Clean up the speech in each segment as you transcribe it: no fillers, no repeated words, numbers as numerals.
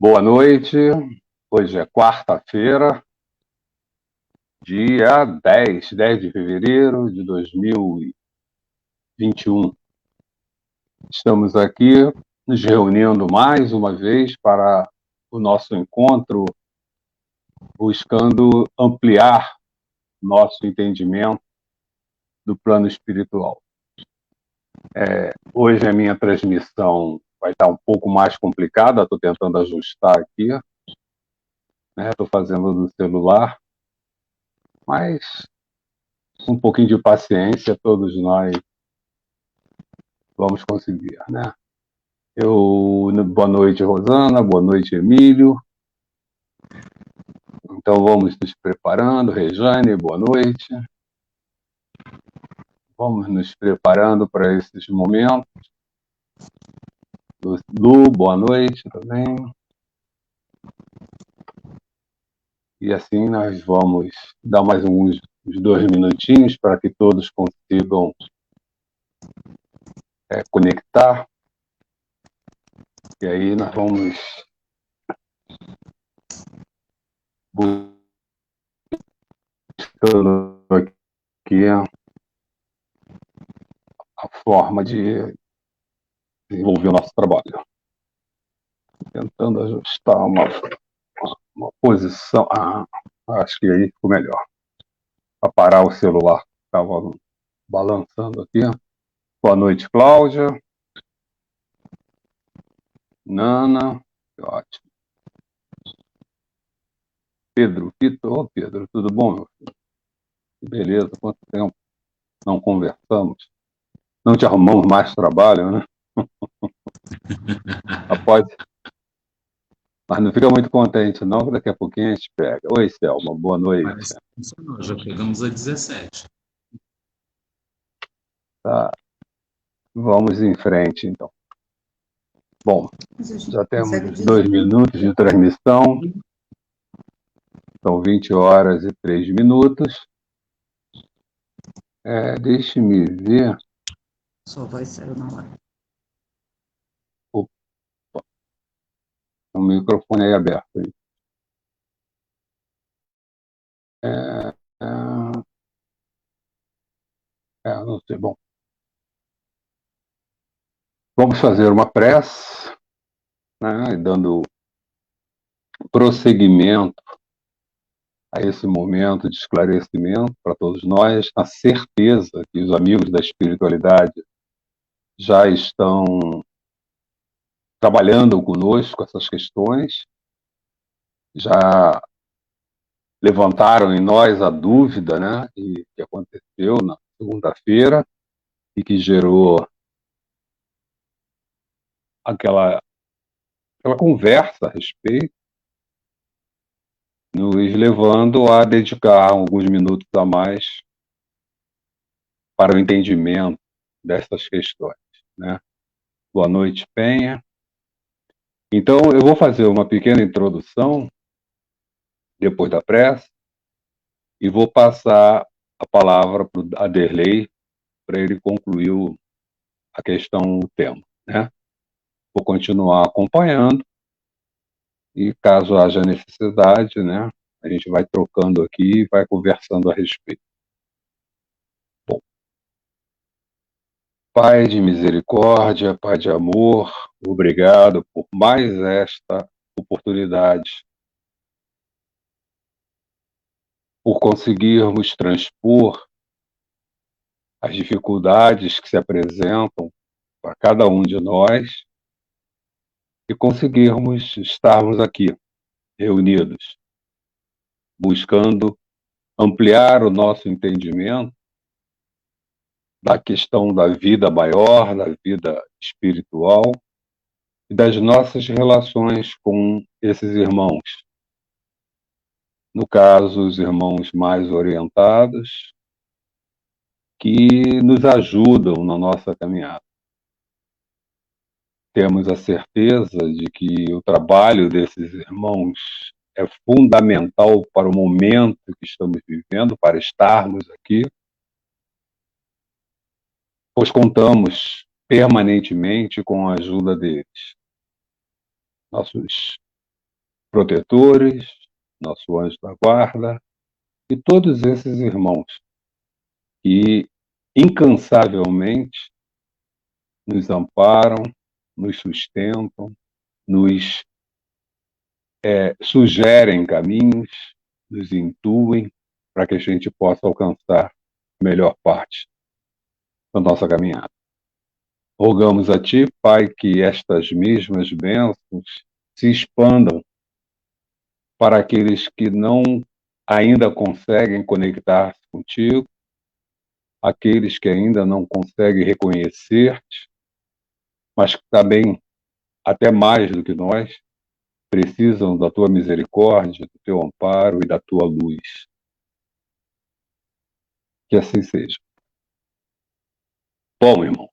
Boa noite. Hoje é quarta-feira, dia 10 de fevereiro de 2021. Estamos aqui nos reunindo mais uma vez para o nosso encontro, buscando ampliar nosso entendimento do plano espiritual. Hoje a minha transmissão vai estar um pouco mais complicada, estou tentando ajustar aqui, estou fazendo do celular, mas um pouquinho de paciência, todos nós vamos conseguir, né? Boa noite, Rosana, boa noite, Emílio. Então vamos nos preparando, Rejane, boa noite. Vamos nos preparando para esses momentos. Lu, boa noite também. E assim nós vamos dar mais uns 2 minutinhos para que todos consigam conectar. E aí nós vamos buscando aqui a forma de desenvolver o nosso trabalho. Tentando ajustar uma posição. Acho que aí ficou melhor. Para parar o celular que estava balançando aqui. Boa noite, Cláudia. Nana. Ótimo. Pedro, Pedro, tudo bom, meu filho? Beleza, quanto tempo não conversamos? Não te arrumamos mais trabalho, né? Mas não fica muito contente, não, que daqui a pouquinho a gente pega. Oi, Selma, boa noite. Mas funcionou, já pegamos a 17. Tá. Vamos em frente, então. Bom, já temos 2 minutos de transmissão. São 20 horas e 3 minutos. Deixe-me ver. Sua voz saiu na hora. Opa. O microfone aí aberto. Aí. Não sei, bom. Vamos fazer uma prece, né, dando prosseguimento a esse momento de esclarecimento para todos nós, a certeza que os amigos da espiritualidade já estão trabalhando conosco essas questões, já levantaram em nós a dúvida, né, que aconteceu na segunda-feira e que gerou aquela conversa a respeito, nos levando a dedicar alguns minutos a mais para o entendimento dessas questões, né? Boa noite, Penha. Então, eu vou fazer uma pequena introdução, depois da prece, e vou passar a palavra para o Aderley, para ele concluir a questão, o tema, né? Vou continuar acompanhando, e caso haja necessidade, né, a gente vai trocando aqui e vai conversando a respeito. Bom, Pai de misericórdia, Pai de amor, obrigado por mais esta oportunidade, por conseguirmos transpor as dificuldades que se apresentam para cada um de nós e conseguirmos estarmos aqui, reunidos, buscando ampliar o nosso entendimento da questão da vida maior, da vida espiritual e das nossas relações com esses irmãos. No caso, os irmãos mais orientados, que nos ajudam na nossa caminhada. Temos a certeza de que o trabalho desses irmãos é fundamental para o momento que estamos vivendo, para estarmos aqui, pois contamos permanentemente com a ajuda deles. Nossos protetores, nosso anjo da guarda, e todos esses irmãos que incansavelmente nos amparam, nos sustentam, nos sugerem caminhos, nos intuem para que a gente possa alcançar a melhor parte da nossa caminhada. Rogamos a Ti, Pai, que estas mesmas bênçãos se expandam para aqueles que não ainda conseguem conectar-se contigo, aqueles que ainda não conseguem reconhecer-te, mas que também, até mais do que nós, precisam da Tua misericórdia, do Teu amparo e da Tua luz. Que assim seja. Bom, irmão,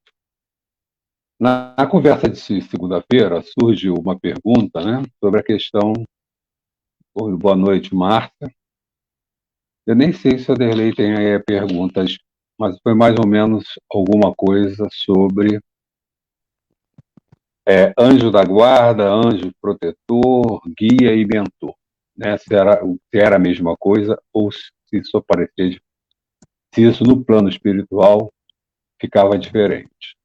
na conversa de segunda-feira surgiu uma pergunta, né, sobre a questão. Boa noite, Márcia. Eu nem sei se a Derlei tem aí perguntas, mas foi mais ou menos alguma coisa sobre anjo da guarda, anjo protetor, guia e mentor. Né? Se era a mesma coisa ou se isso parecia, se isso no plano espiritual ficava diferente.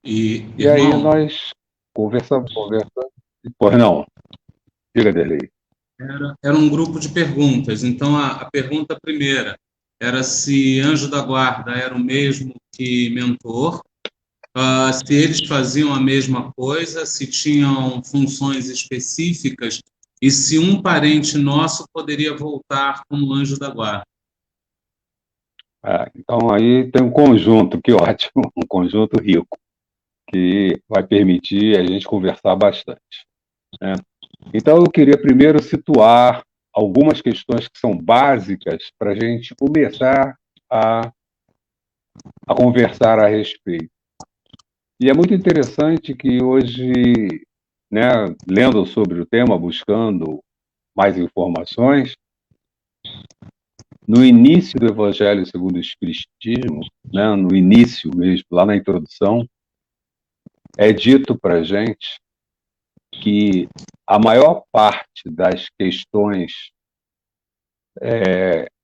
E irmão, aí nós conversamos. Pois não, diga, Derlei. Era um grupo de perguntas. Então, a pergunta primeira era se anjo da guarda era o mesmo que mentor, se eles faziam a mesma coisa, se tinham funções específicas e se um parente nosso poderia voltar como anjo da guarda. Então aí tem um conjunto, que ótimo, um conjunto rico, que vai permitir a gente conversar bastante. Né? Então eu queria primeiro situar algumas questões que são básicas para a gente começar a conversar a respeito. E é muito interessante que hoje, né, lendo sobre o tema, buscando mais informações, no início do Evangelho segundo o Espiritismo, né, no início mesmo, lá na introdução, é dito para a gente que a maior parte das questões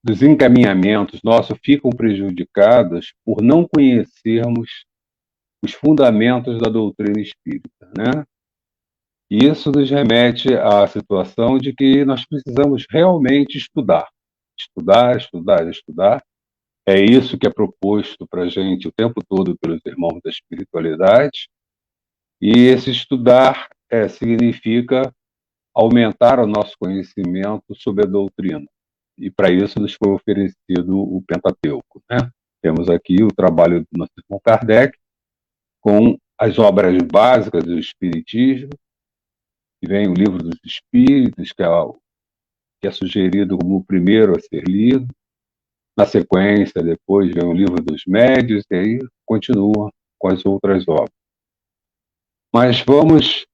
dos encaminhamentos nossos ficam prejudicadas por não conhecermos os fundamentos da doutrina espírita, né? E isso nos remete à situação de que nós precisamos realmente estudar. Estudar, estudar, estudar. É isso que é proposto para a gente o tempo todo pelos irmãos da espiritualidade. E esse estudar significa aumentar o nosso conhecimento sobre a doutrina. E para isso nos foi oferecido o Pentateuco. Né? Temos aqui o trabalho do nosso irmão Kardec, com as obras básicas do Espiritismo, e vem o Livro dos Espíritos, que é sugerido como o primeiro a ser lido. Na sequência, depois vem o Livro dos Médiuns, e aí continua com as outras obras. Mas vamos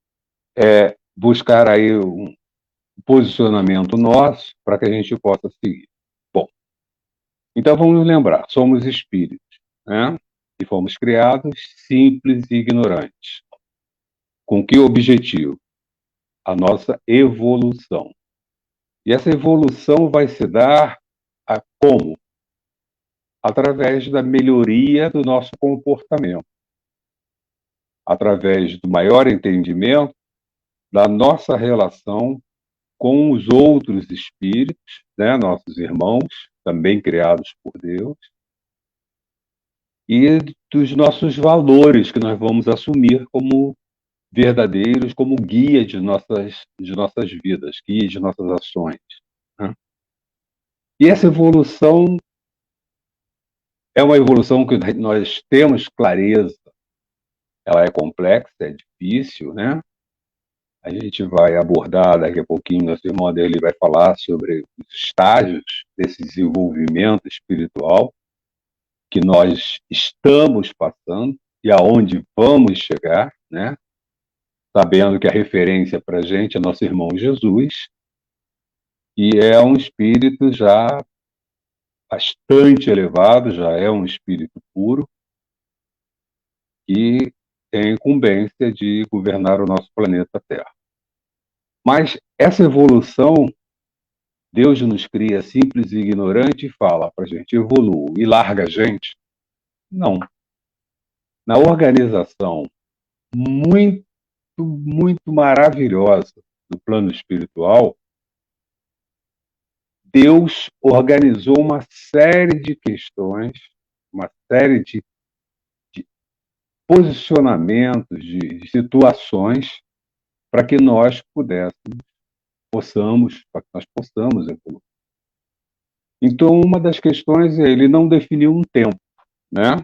buscar aí um posicionamento nosso para que a gente possa seguir. Bom, então vamos lembrar, somos espíritos, né? E fomos criados simples e ignorantes. Com que objetivo? A nossa evolução. E essa evolução vai se dar como? Através da melhoria do nosso comportamento, através do maior entendimento da nossa relação com os outros espíritos, né, nossos irmãos, também criados por Deus, e dos nossos valores que nós vamos assumir como verdadeiros, como guia de nossas vidas, guia de nossas ações. Né? E essa evolução é uma evolução que nós temos clareza. Ela é complexa, é difícil, né? A gente vai abordar daqui a pouquinho, nosso irmão dele vai falar sobre os estágios desse desenvolvimento espiritual que nós estamos passando e aonde vamos chegar, né? Sabendo que a referência para a gente é nosso irmão Jesus, e é um espírito já bastante elevado, já é um espírito puro, que tem a incumbência de governar o nosso planeta Terra. Mas essa evolução, Deus nos cria simples e ignorante e fala para a gente, evolua e larga a gente. Não. Na organização muito, muito maravilhosa do plano espiritual, Deus organizou uma série de questões, uma série de posicionamentos, de situações para que nós para que nós possamos evoluir. Então, uma das questões é, ele não definiu um tempo, né?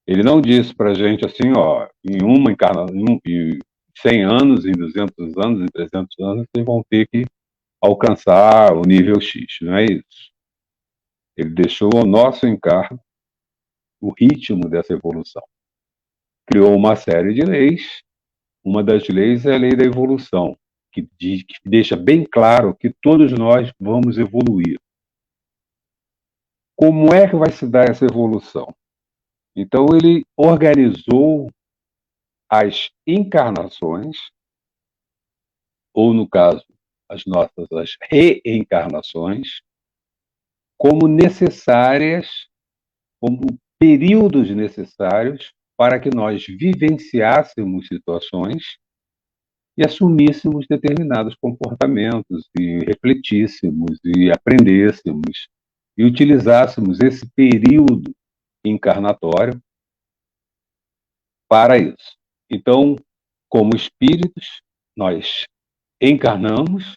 Ele não disse para a gente assim, ó, em 100 anos, em 200 anos, em 300 anos, vocês vão ter que alcançar o nível X, não é isso. Ele deixou ao nosso encargo o ritmo dessa evolução. Criou uma série de leis, uma das leis é a lei da evolução, que deixa bem claro que todos nós vamos evoluir. Como é que vai se dar essa evolução? Então, ele organizou as encarnações, ou no caso, as reencarnações, como necessárias, como períodos necessários para que nós vivenciássemos situações e assumíssemos determinados comportamentos e refletíssemos e aprendêssemos e utilizássemos esse período encarnatório para isso. Então, como espíritos, nós encarnamos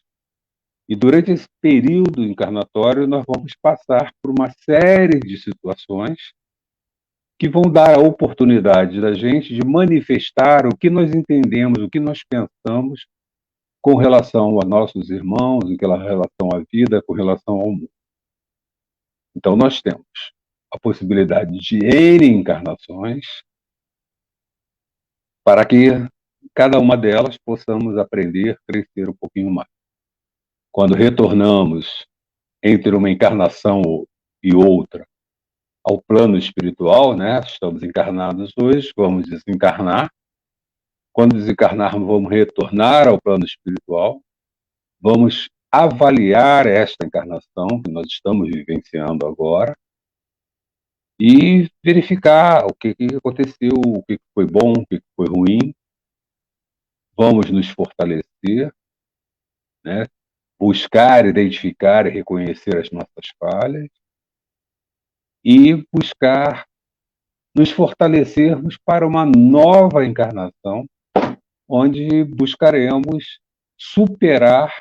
e durante esse período encarnatório nós vamos passar por uma série de situações que vão dar a oportunidade da gente de manifestar o que nós entendemos, o que nós pensamos com relação a nossos irmãos, com relação à vida, com relação ao mundo. Então, nós temos a possibilidade de N encarnações para que cada uma delas possamos aprender, crescer um pouquinho mais. Quando retornamos entre uma encarnação e outra ao plano espiritual, né? Estamos encarnados hoje, vamos desencarnar. Quando desencarnarmos, vamos retornar ao plano espiritual, vamos avaliar esta encarnação que nós estamos vivenciando agora e verificar o que aconteceu, o que foi bom, o que foi ruim. Vamos nos fortalecer, né? Buscar, identificar e reconhecer as nossas falhas e buscar nos fortalecermos para uma nova encarnação, onde buscaremos superar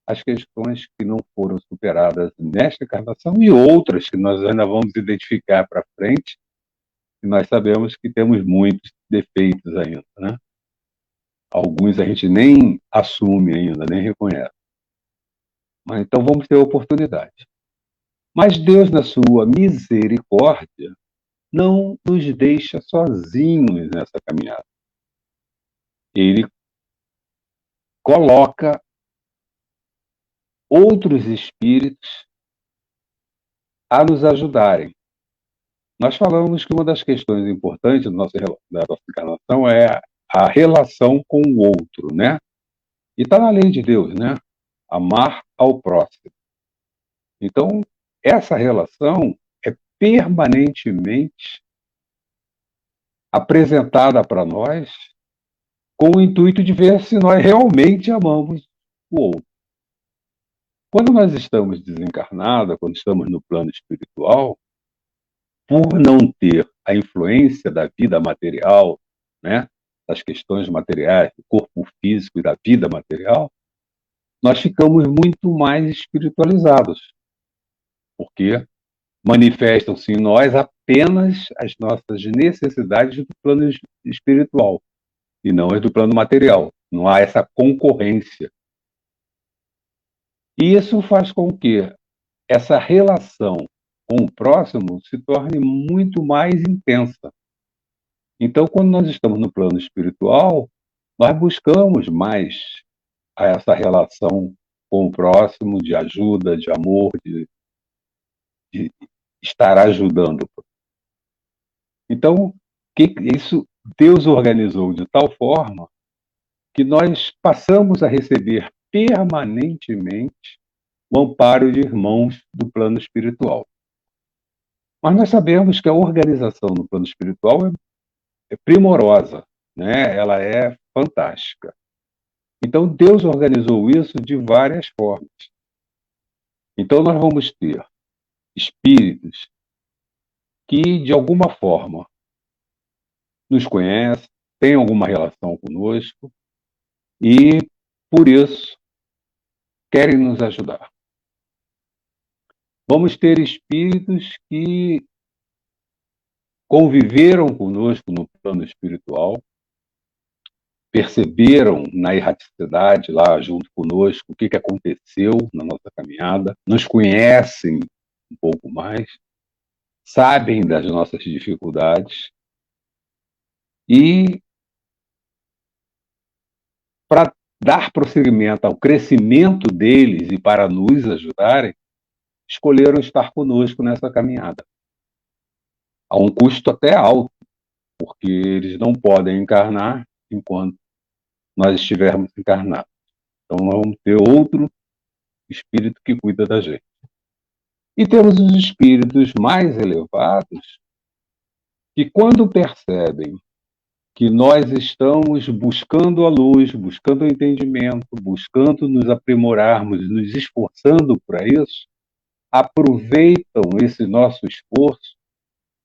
as questões que não foram superadas nesta encarnação e outras que nós ainda vamos identificar para frente, e nós sabemos que temos muitos defeitos ainda, né? Alguns a gente nem assume ainda, nem reconhece. Mas então vamos ter oportunidade. Mas Deus, na sua misericórdia, não nos deixa sozinhos nessa caminhada. Ele coloca outros espíritos a nos ajudarem. Nós falamos que uma das questões importantes da nossa encarnação é a relação com o outro, né? E está na lei de Deus, né? Amar ao próximo. Então, essa relação é permanentemente apresentada para nós com o intuito de ver se nós realmente amamos o outro. Quando nós estamos desencarnados, quando estamos no plano espiritual, por não ter a influência da vida material, né, das questões materiais, do corpo físico e da vida material, nós ficamos muito mais espiritualizados, porque manifestam-se em nós apenas as nossas necessidades do plano espiritual e não as do plano material. Não há essa concorrência. E isso faz com que essa relação com o próximo se torne muito mais intensa. Então, quando nós estamos no plano espiritual, nós buscamos mais essa relação com o próximo, de ajuda, de amor, de estar ajudando. Então, Deus organizou de tal forma que nós passamos a receber permanentemente o amparo de irmãos do plano espiritual. Mas nós sabemos que a organização no plano espiritual é primorosa, né? Ela é fantástica. Então, Deus organizou isso de várias formas. Então, nós vamos ter espíritos que, de alguma forma, nos conhecem, têm alguma relação conosco e, por isso, querem nos ajudar. Vamos ter espíritos que conviveram conosco no plano espiritual, perceberam na erraticidade lá junto conosco o que aconteceu na nossa caminhada, nos conhecem um pouco mais, sabem das nossas dificuldades e, para dar prosseguimento ao crescimento deles e para nos ajudarem, escolheram estar conosco nessa caminhada. A um custo até alto, porque eles não podem encarnar enquanto nós estivermos encarnados. Então, nós vamos ter outro espírito que cuida da gente. E temos os espíritos mais elevados que, quando percebem que nós estamos buscando a luz, buscando o entendimento, buscando nos aprimorarmos, nos esforçando para isso, aproveitam esse nosso esforço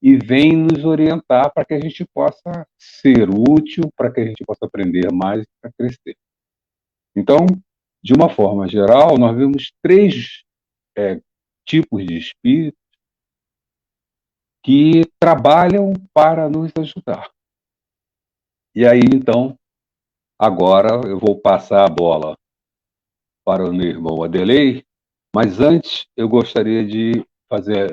e vêm nos orientar para que a gente possa ser útil, para que a gente possa aprender mais para crescer. Então, de uma forma geral, nós vemos três tipos de espíritos que trabalham para nos ajudar. E aí, então, agora eu vou passar a bola para o meu irmão Adelei, mas antes eu gostaria de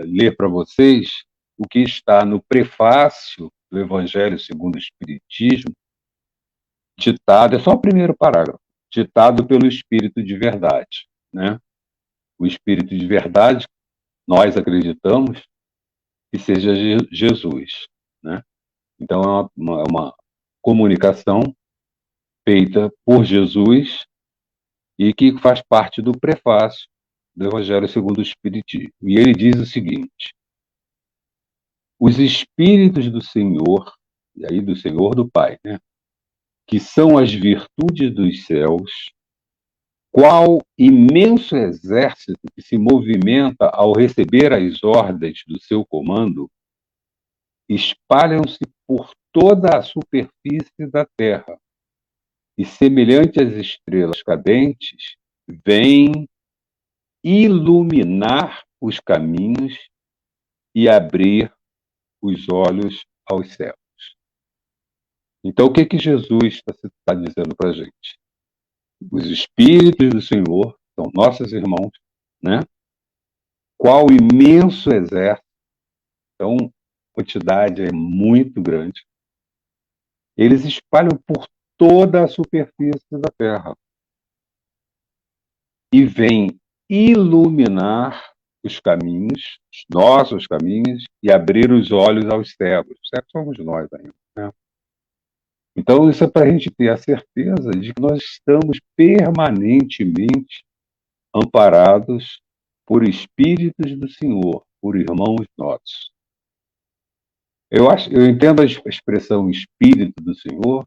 ler para vocês o que está no prefácio do Evangelho segundo o Espiritismo, ditado, é só o primeiro parágrafo, ditado pelo Espírito de Verdade, né? O Espírito de Verdade, nós acreditamos que seja Jesus, né? Então é uma comunicação feita por Jesus e que faz parte do prefácio do Evangelho segundo o Espiritismo. E ele diz o seguinte: os Espíritos do Senhor, e aí do Senhor do Pai, né? Que são as virtudes dos céus, qual imenso exército que se movimenta ao receber as ordens do seu comando, espalham-se por toda a superfície da terra e, semelhante às estrelas cadentes, vêm iluminar os caminhos e abrir os olhos aos céus. Então, o que Jesus está dizendo para a gente? Os Espíritos do Senhor são nossos irmãos, né? Qual imenso exército, então, a quantidade é muito grande. Eles espalham por toda a superfície da Terra e vêm iluminar os caminhos, os nossos caminhos, e abrir os olhos aos cegos. Os cegos somos nós ainda, né? Então, isso é para a gente ter a certeza de que nós estamos permanentemente amparados por espíritos do Senhor, por irmãos nossos. Eu entendo a expressão espírito do Senhor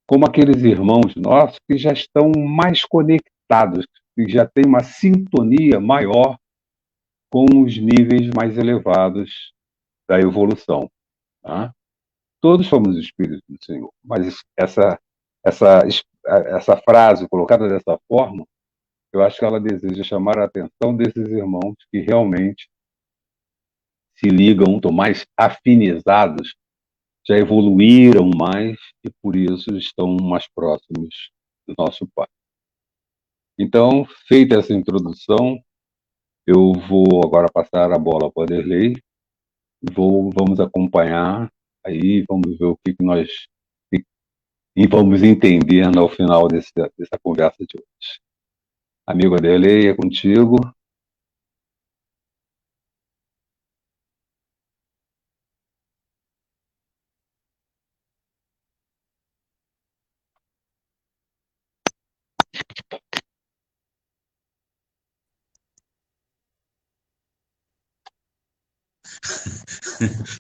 como aqueles irmãos nossos que já estão mais conectados, que já têm uma sintonia maior com os níveis mais elevados da evolução. Tá? Todos somos espíritos do Senhor, mas essa, essa frase colocada dessa forma, eu acho que ela deseja chamar a atenção desses irmãos que realmente se ligam, estão mais afinizados, já evoluíram mais e por isso estão mais próximos do nosso Pai. Então, feita essa introdução, eu vou agora passar a bola para o Derlei, vamos acompanhar aí, vamos ver o que nós e vamos entender no final dessa conversa de hoje. Amigo Adelei, é contigo.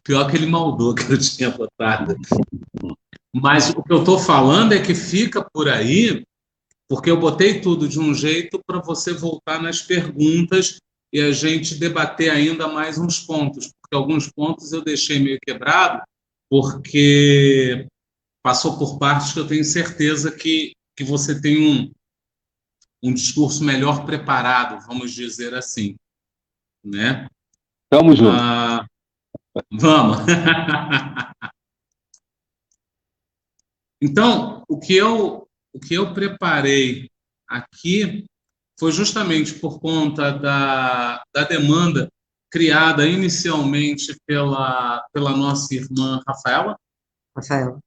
Pior que ele maldou que eu tinha botado. Mas o que eu estou falando é que fica por aí, porque eu botei tudo de um jeito para você voltar nas perguntas e a gente debater ainda mais uns pontos, porque alguns pontos eu deixei meio quebrado, porque passou por partes que eu tenho certeza que você tem um discurso melhor preparado, vamos dizer assim, né? Tamo junto. Vamos. Então, o que eu preparei aqui foi justamente por conta da demanda criada inicialmente pela nossa irmã Rafaela, Rafael.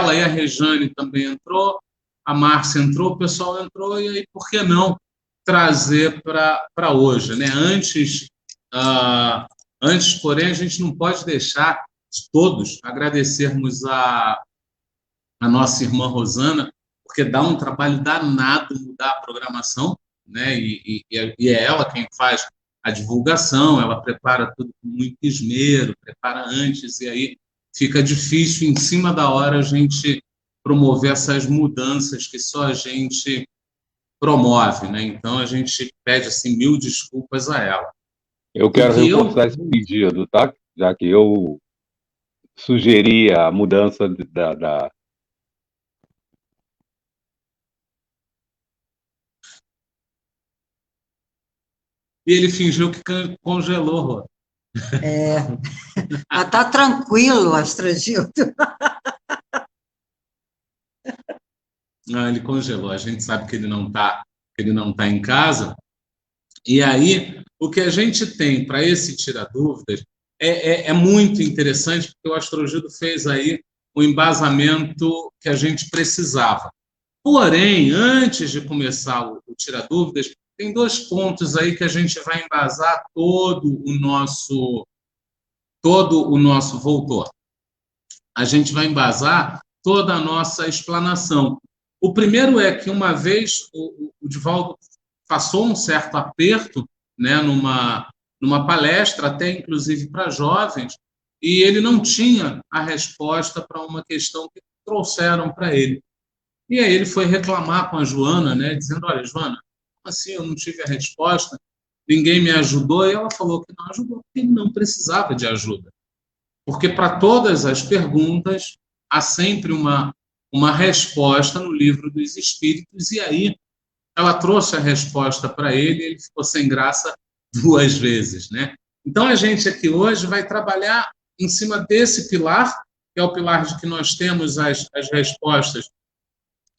aí a Rejane também entrou, a Márcia entrou, o pessoal entrou, e aí por que não trazer para hoje, né? Antes, porém, a gente não pode deixar de todos agradecermos a nossa irmã Rosana, porque dá um trabalho danado mudar a programação, né? E é ela quem faz a divulgação, ela prepara tudo com muito esmero, prepara antes, e aí fica difícil, em cima da hora, a gente promover essas mudanças que só a gente promove, né? Então, a gente pede, assim, 1000 desculpas a ela. Eu quero reforçar esse pedido, tá? Já que eu sugeri a mudança da. E ele fingiu que congelou, Rô. Mas tá tranquilo, Astrogildo. Ele congelou. A gente sabe que ele não tá em casa. E aí, o que a gente tem para esse Tira Dúvidas é muito interessante, porque o Astrogildo fez aí o embasamento que a gente precisava. Porém, antes de começar o Tira Dúvidas, tem 2 pontos aí que a gente vai embasar todo o nosso voltor. A gente vai embasar toda a nossa explanação. O primeiro é que, uma vez, o Divaldo passou um certo aperto, né, numa palestra, até inclusive para jovens, e ele não tinha a resposta para uma questão que trouxeram para ele. E aí ele foi reclamar com a Joana, né, dizendo: olha, Joana, como assim eu não tive a resposta? Ninguém me ajudou. E ela falou que não ajudou, porque ele não precisava de ajuda. Porque para todas as perguntas há sempre uma resposta no Livro dos Espíritos, e aí ela trouxe a resposta para ele e ele ficou sem graça 2 vezes, né? Então, a gente aqui hoje vai trabalhar em cima desse pilar, que é o pilar de que nós temos as respostas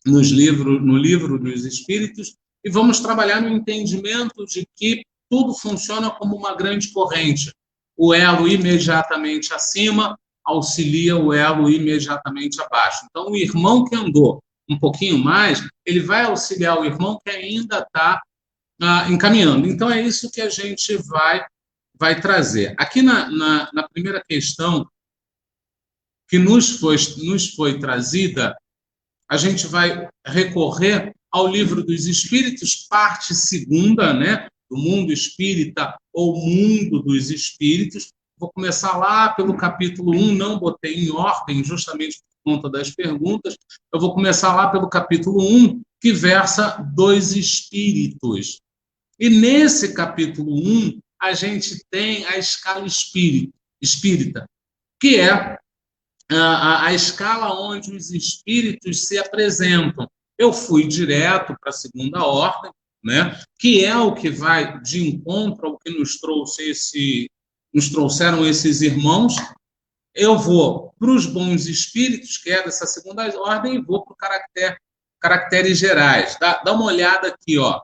no Livro dos Espíritos, e vamos trabalhar no entendimento de que tudo funciona como uma grande corrente. O elo imediatamente acima auxilia o elo imediatamente abaixo. Então, o irmão que andou um pouquinho mais, ele vai auxiliar o irmão que ainda está encaminhando. Então, é isso que a gente vai trazer. Aqui na primeira questão que nos foi trazida, a gente vai recorrer ao Livro dos Espíritos, parte 2ª, né, do Mundo Espírita ou Mundo dos Espíritos. Vou começar lá pelo capítulo 1, não botei em ordem, justamente por conta das perguntas. Eu vou começar lá pelo capítulo 1, que versa dos espíritos. E nesse capítulo 1, a gente tem a escala espírita, que é a escala onde os espíritos se apresentam. Eu fui direto para a 2ª ordem, né, que é o que vai de encontro ao que nos trouxeram esses irmãos. Eu vou para os bons espíritos, que é dessa 2ª ordem, e vou para o caracteres gerais. Dá uma olhada aqui, ó.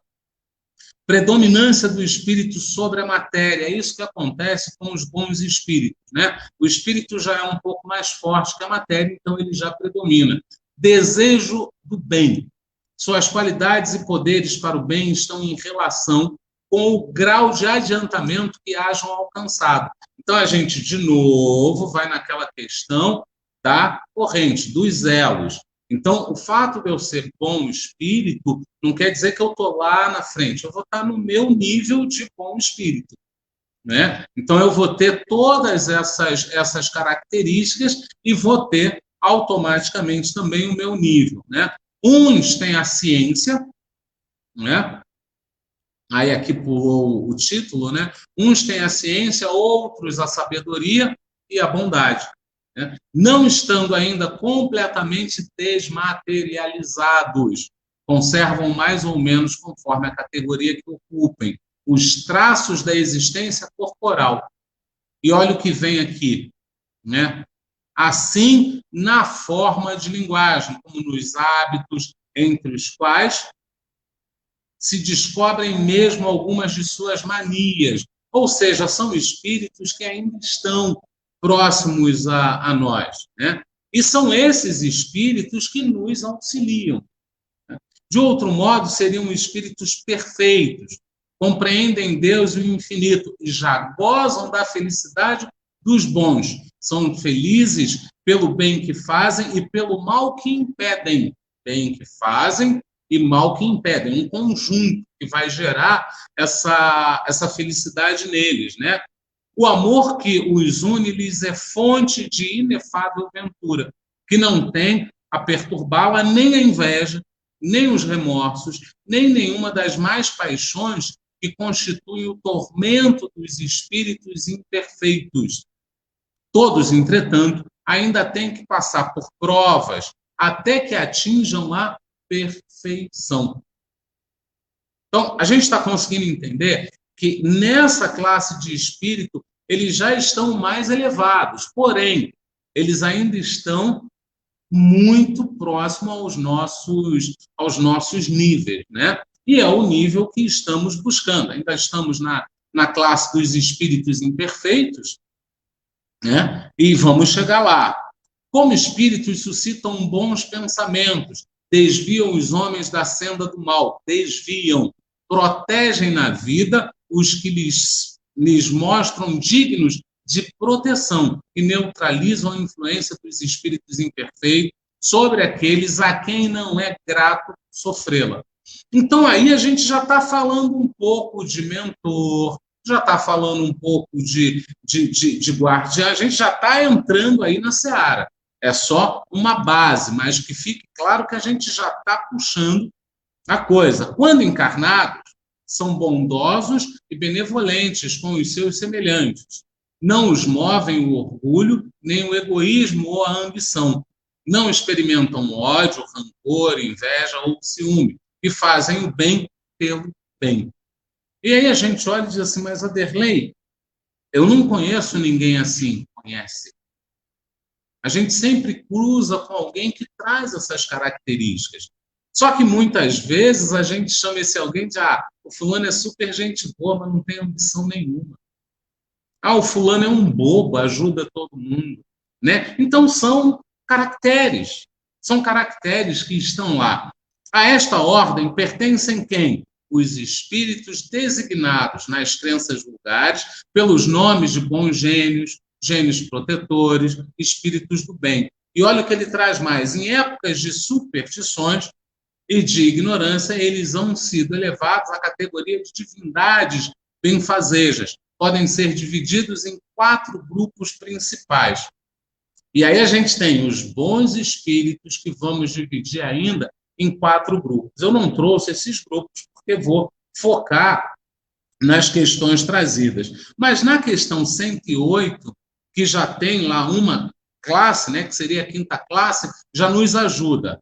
Predominância do espírito sobre a matéria. É isso que acontece com os bons espíritos, né? O espírito já é um pouco mais forte que a matéria, então ele já predomina. Desejo do bem. Suas qualidades e poderes para o bem estão em relação com o grau de adiantamento que hajam alcançado. Então, a gente, de novo, vai naquela questão da corrente, dos elos. Então, o fato de eu ser bom espírito não quer dizer que eu estou lá na frente. Eu vou estar no meu nível de bom espírito. né? Então, eu vou ter todas essas características e vou ter automaticamente também o meu nível, né? Uns têm a ciência, né? Aí aqui pulou o título, né? Uns têm a ciência, outros a sabedoria e a bondade, né? Não estando ainda completamente desmaterializados, conservam mais ou menos, conforme a categoria que ocupem, os traços da existência corporal. E olha o que vem aqui, né? Assim, na forma de linguagem, como nos hábitos, entre os quais se descobrem mesmo algumas de suas manias, ou seja, são espíritos que ainda estão próximos a nós, né? E são esses espíritos que nos auxiliam. De outro modo, seriam espíritos perfeitos, compreendem Deus e o infinito e já gozam da felicidade dos bons. São felizes pelo bem que fazem e pelo mal que impedem. Bem que fazem e mal que impedem. Um conjunto que vai gerar essa felicidade neles, né? O amor que os une lhes é fonte de inefável ventura, que não tem a perturbá-la nem a inveja, nem os remorsos, nem nenhuma das mais paixões que constituem o tormento dos espíritos imperfeitos. Todos, entretanto, ainda têm que passar por provas até que atinjam a perfeição. Então, a gente está conseguindo entender que nessa classe de espírito eles já estão mais elevados, porém, eles ainda estão muito próximo aos nossos níveis, né? E é o nível que estamos buscando. Ainda estamos na classe dos espíritos imperfeitos, né? E vamos chegar lá. Como espíritos suscitam bons pensamentos, desviam os homens da senda do mal, desviam, protegem na vida os que lhes mostram dignos de proteção e neutralizam a influência dos espíritos imperfeitos sobre aqueles a quem não é grato sofrê-la. Então, aí a gente já está falando um pouco de mentor, já está falando um pouco de guardiã, a gente já está entrando aí na seara. É só uma base, mas que fique claro que a gente já está puxando a coisa. Quando encarnados, são bondosos e benevolentes com os seus semelhantes. Não os movem o orgulho, nem o egoísmo ou a ambição. Não experimentam ódio, rancor, inveja ou ciúme. E fazem o bem pelo bem. E aí a gente olha e diz assim, mas Aderley, eu não conheço ninguém assim. Conhece. A gente sempre cruza com alguém que traz essas características. Só que muitas vezes a gente chama esse alguém de o fulano é super gente boa, mas não tem ambição nenhuma. O fulano é um bobo, ajuda todo mundo, né? Então são caracteres que estão lá. A esta ordem pertencem quem? Os espíritos designados nas crenças vulgares pelos nomes de bons gênios, gênios protetores, espíritos do bem. E olha o que ele traz mais. Em épocas de superstições e de ignorância, eles han sido elevados à categoria de divindades benfazejas. Podem ser divididos em 4 grupos principais. E aí a gente tem os bons espíritos que vamos dividir ainda em 4 grupos. Eu não trouxe esses grupos porque vou focar nas questões trazidas. Mas na questão 108, que já tem lá uma classe, né, que seria a 5ª classe, já nos ajuda.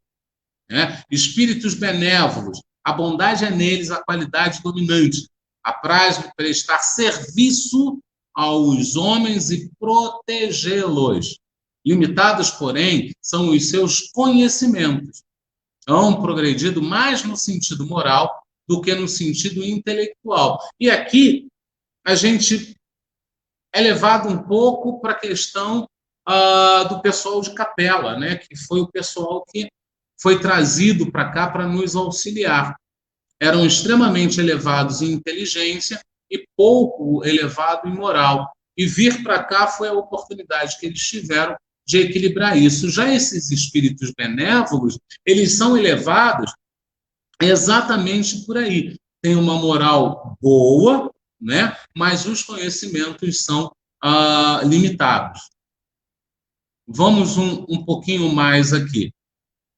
Né? Espíritos benévolos, a bondade é neles a qualidade dominante. Apraz de prestar serviço aos homens e protegê-los. Limitados, porém, são os seus conhecimentos. Hão progredido mais no sentido moral do que no sentido intelectual. E aqui a gente é levado um pouco para a questão do pessoal de capela, né? Que foi o pessoal que foi trazido para cá para nos auxiliar. Eram extremamente elevados em inteligência e pouco elevado em moral. E vir para cá foi a oportunidade que eles tiveram de equilibrar isso. Já esses espíritos benévolos, eles são elevados exatamente por aí. Tem uma moral boa, né? Mas os conhecimentos são limitados. Vamos um pouquinho mais aqui.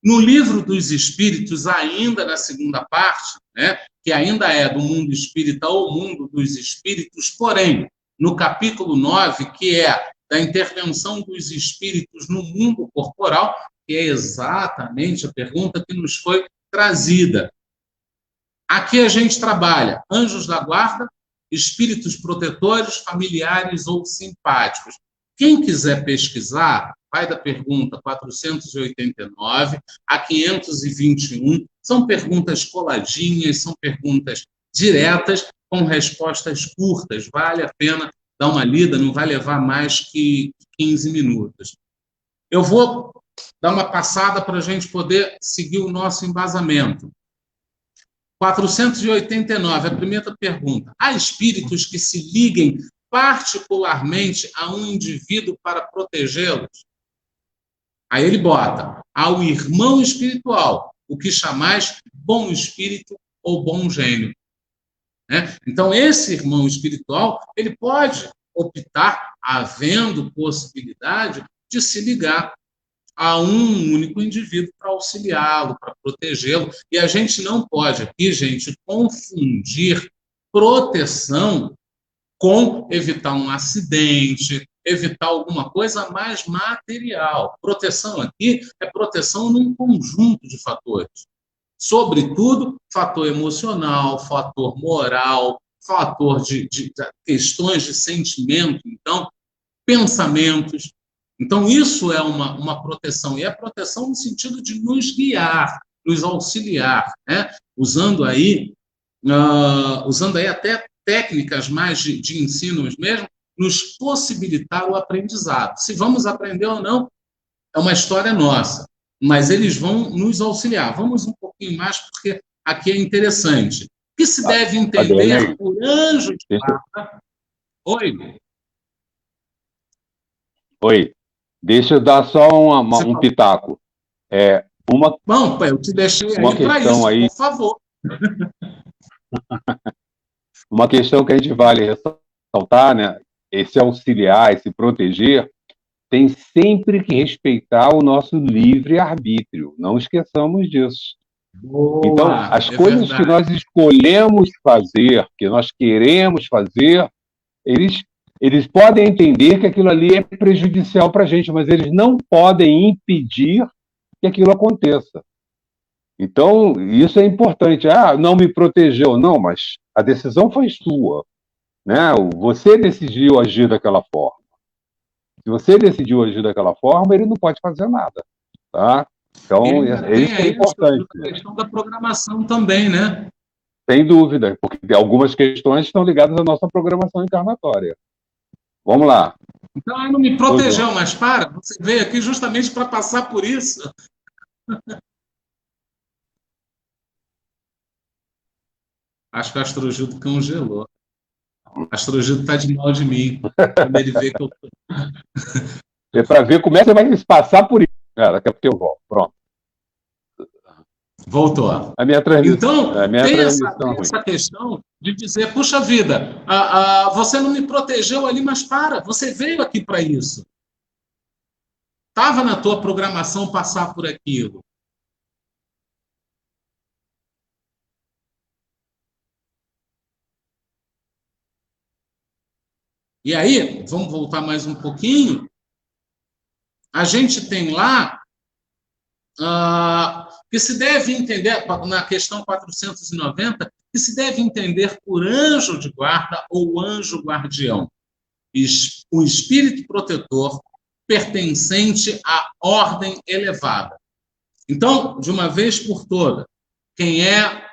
No Livro dos Espíritos, ainda na segunda parte, né, que ainda é do mundo espírita ou mundo dos espíritos, porém, no capítulo 9, que é da intervenção dos espíritos no mundo corporal, que é exatamente a pergunta que nos foi trazida. Aqui a gente trabalha anjos da guarda, espíritos protetores, familiares ou simpáticos. Quem quiser pesquisar, vai da pergunta 489 a 521. São perguntas coladinhas, são perguntas diretas, com respostas curtas. Vale a pena dar uma lida, não vai levar mais que 15 minutos. Eu vou dar uma passada para a gente poder seguir o nosso embasamento. 489, a primeira pergunta. Há espíritos que se liguem particularmente a um indivíduo para protegê-los? Aí ele bota, ao irmão espiritual, o que chamais bom espírito ou bom gênio. Né? Então, esse irmão espiritual, ele pode optar, havendo possibilidade, de se ligar a um único indivíduo para auxiliá-lo, para protegê-lo. E a gente não pode aqui, gente, confundir proteção com evitar um acidente, evitar alguma coisa mais material. Proteção aqui é proteção num conjunto de fatores. Sobretudo, fator emocional, fator moral, fator de questões de sentimento, então, pensamentos. Então, isso é uma proteção, e é proteção no sentido de nos guiar, nos auxiliar, né? Usando aí até técnicas mais de ensino mesmo, nos possibilitar o aprendizado. Se vamos aprender ou não, é uma história nossa, mas eles vão nos auxiliar. Vamos um pouquinho mais, porque aqui é interessante. O que se deve entender por anjo de guarda? Oi? Oi. Deixa eu dar só um pitaco. Bom, eu te deixei uma aí para isso, aí, por favor. Uma questão que a gente vale ressaltar, né? Esse auxiliar, esse proteger, tem sempre que respeitar o nosso livre-arbítrio. Não esqueçamos disso. Boa, então, as coisas que nós escolhemos fazer, que nós queremos fazer, eles podem entender que aquilo ali é prejudicial para a gente, mas eles não podem impedir que aquilo aconteça. Então, isso é importante. Não me protegeu. Não, mas a decisão foi sua. Né? Você decidiu agir daquela forma. Se você decidiu agir daquela forma, ele não pode fazer nada. Tá? Então, isso é importante. A questão da programação também, né? Sem dúvida, porque algumas questões estão ligadas à nossa programação encarnatória. Vamos lá. Então, não me protegeu, mas você veio aqui justamente para passar por isso. Acho que o Astrogildo congelou. O Astrogildo está de mal de mim. Quando ele vê que eu tô... É para ver como é que você vai se passar por isso. Daqui a pouco eu volto. Pronto. Voltou. A minha transmissão. Então, tem essa questão de dizer, puxa vida, você não me protegeu ali, mas você veio aqui para isso. Estava na tua programação passar por aquilo. E aí, vamos voltar mais um pouquinho. A gente tem lá que se deve entender, na questão 490, que se deve entender por anjo de guarda ou anjo guardião. O espírito protetor pertencente à ordem elevada. Então, de uma vez por todas, quem é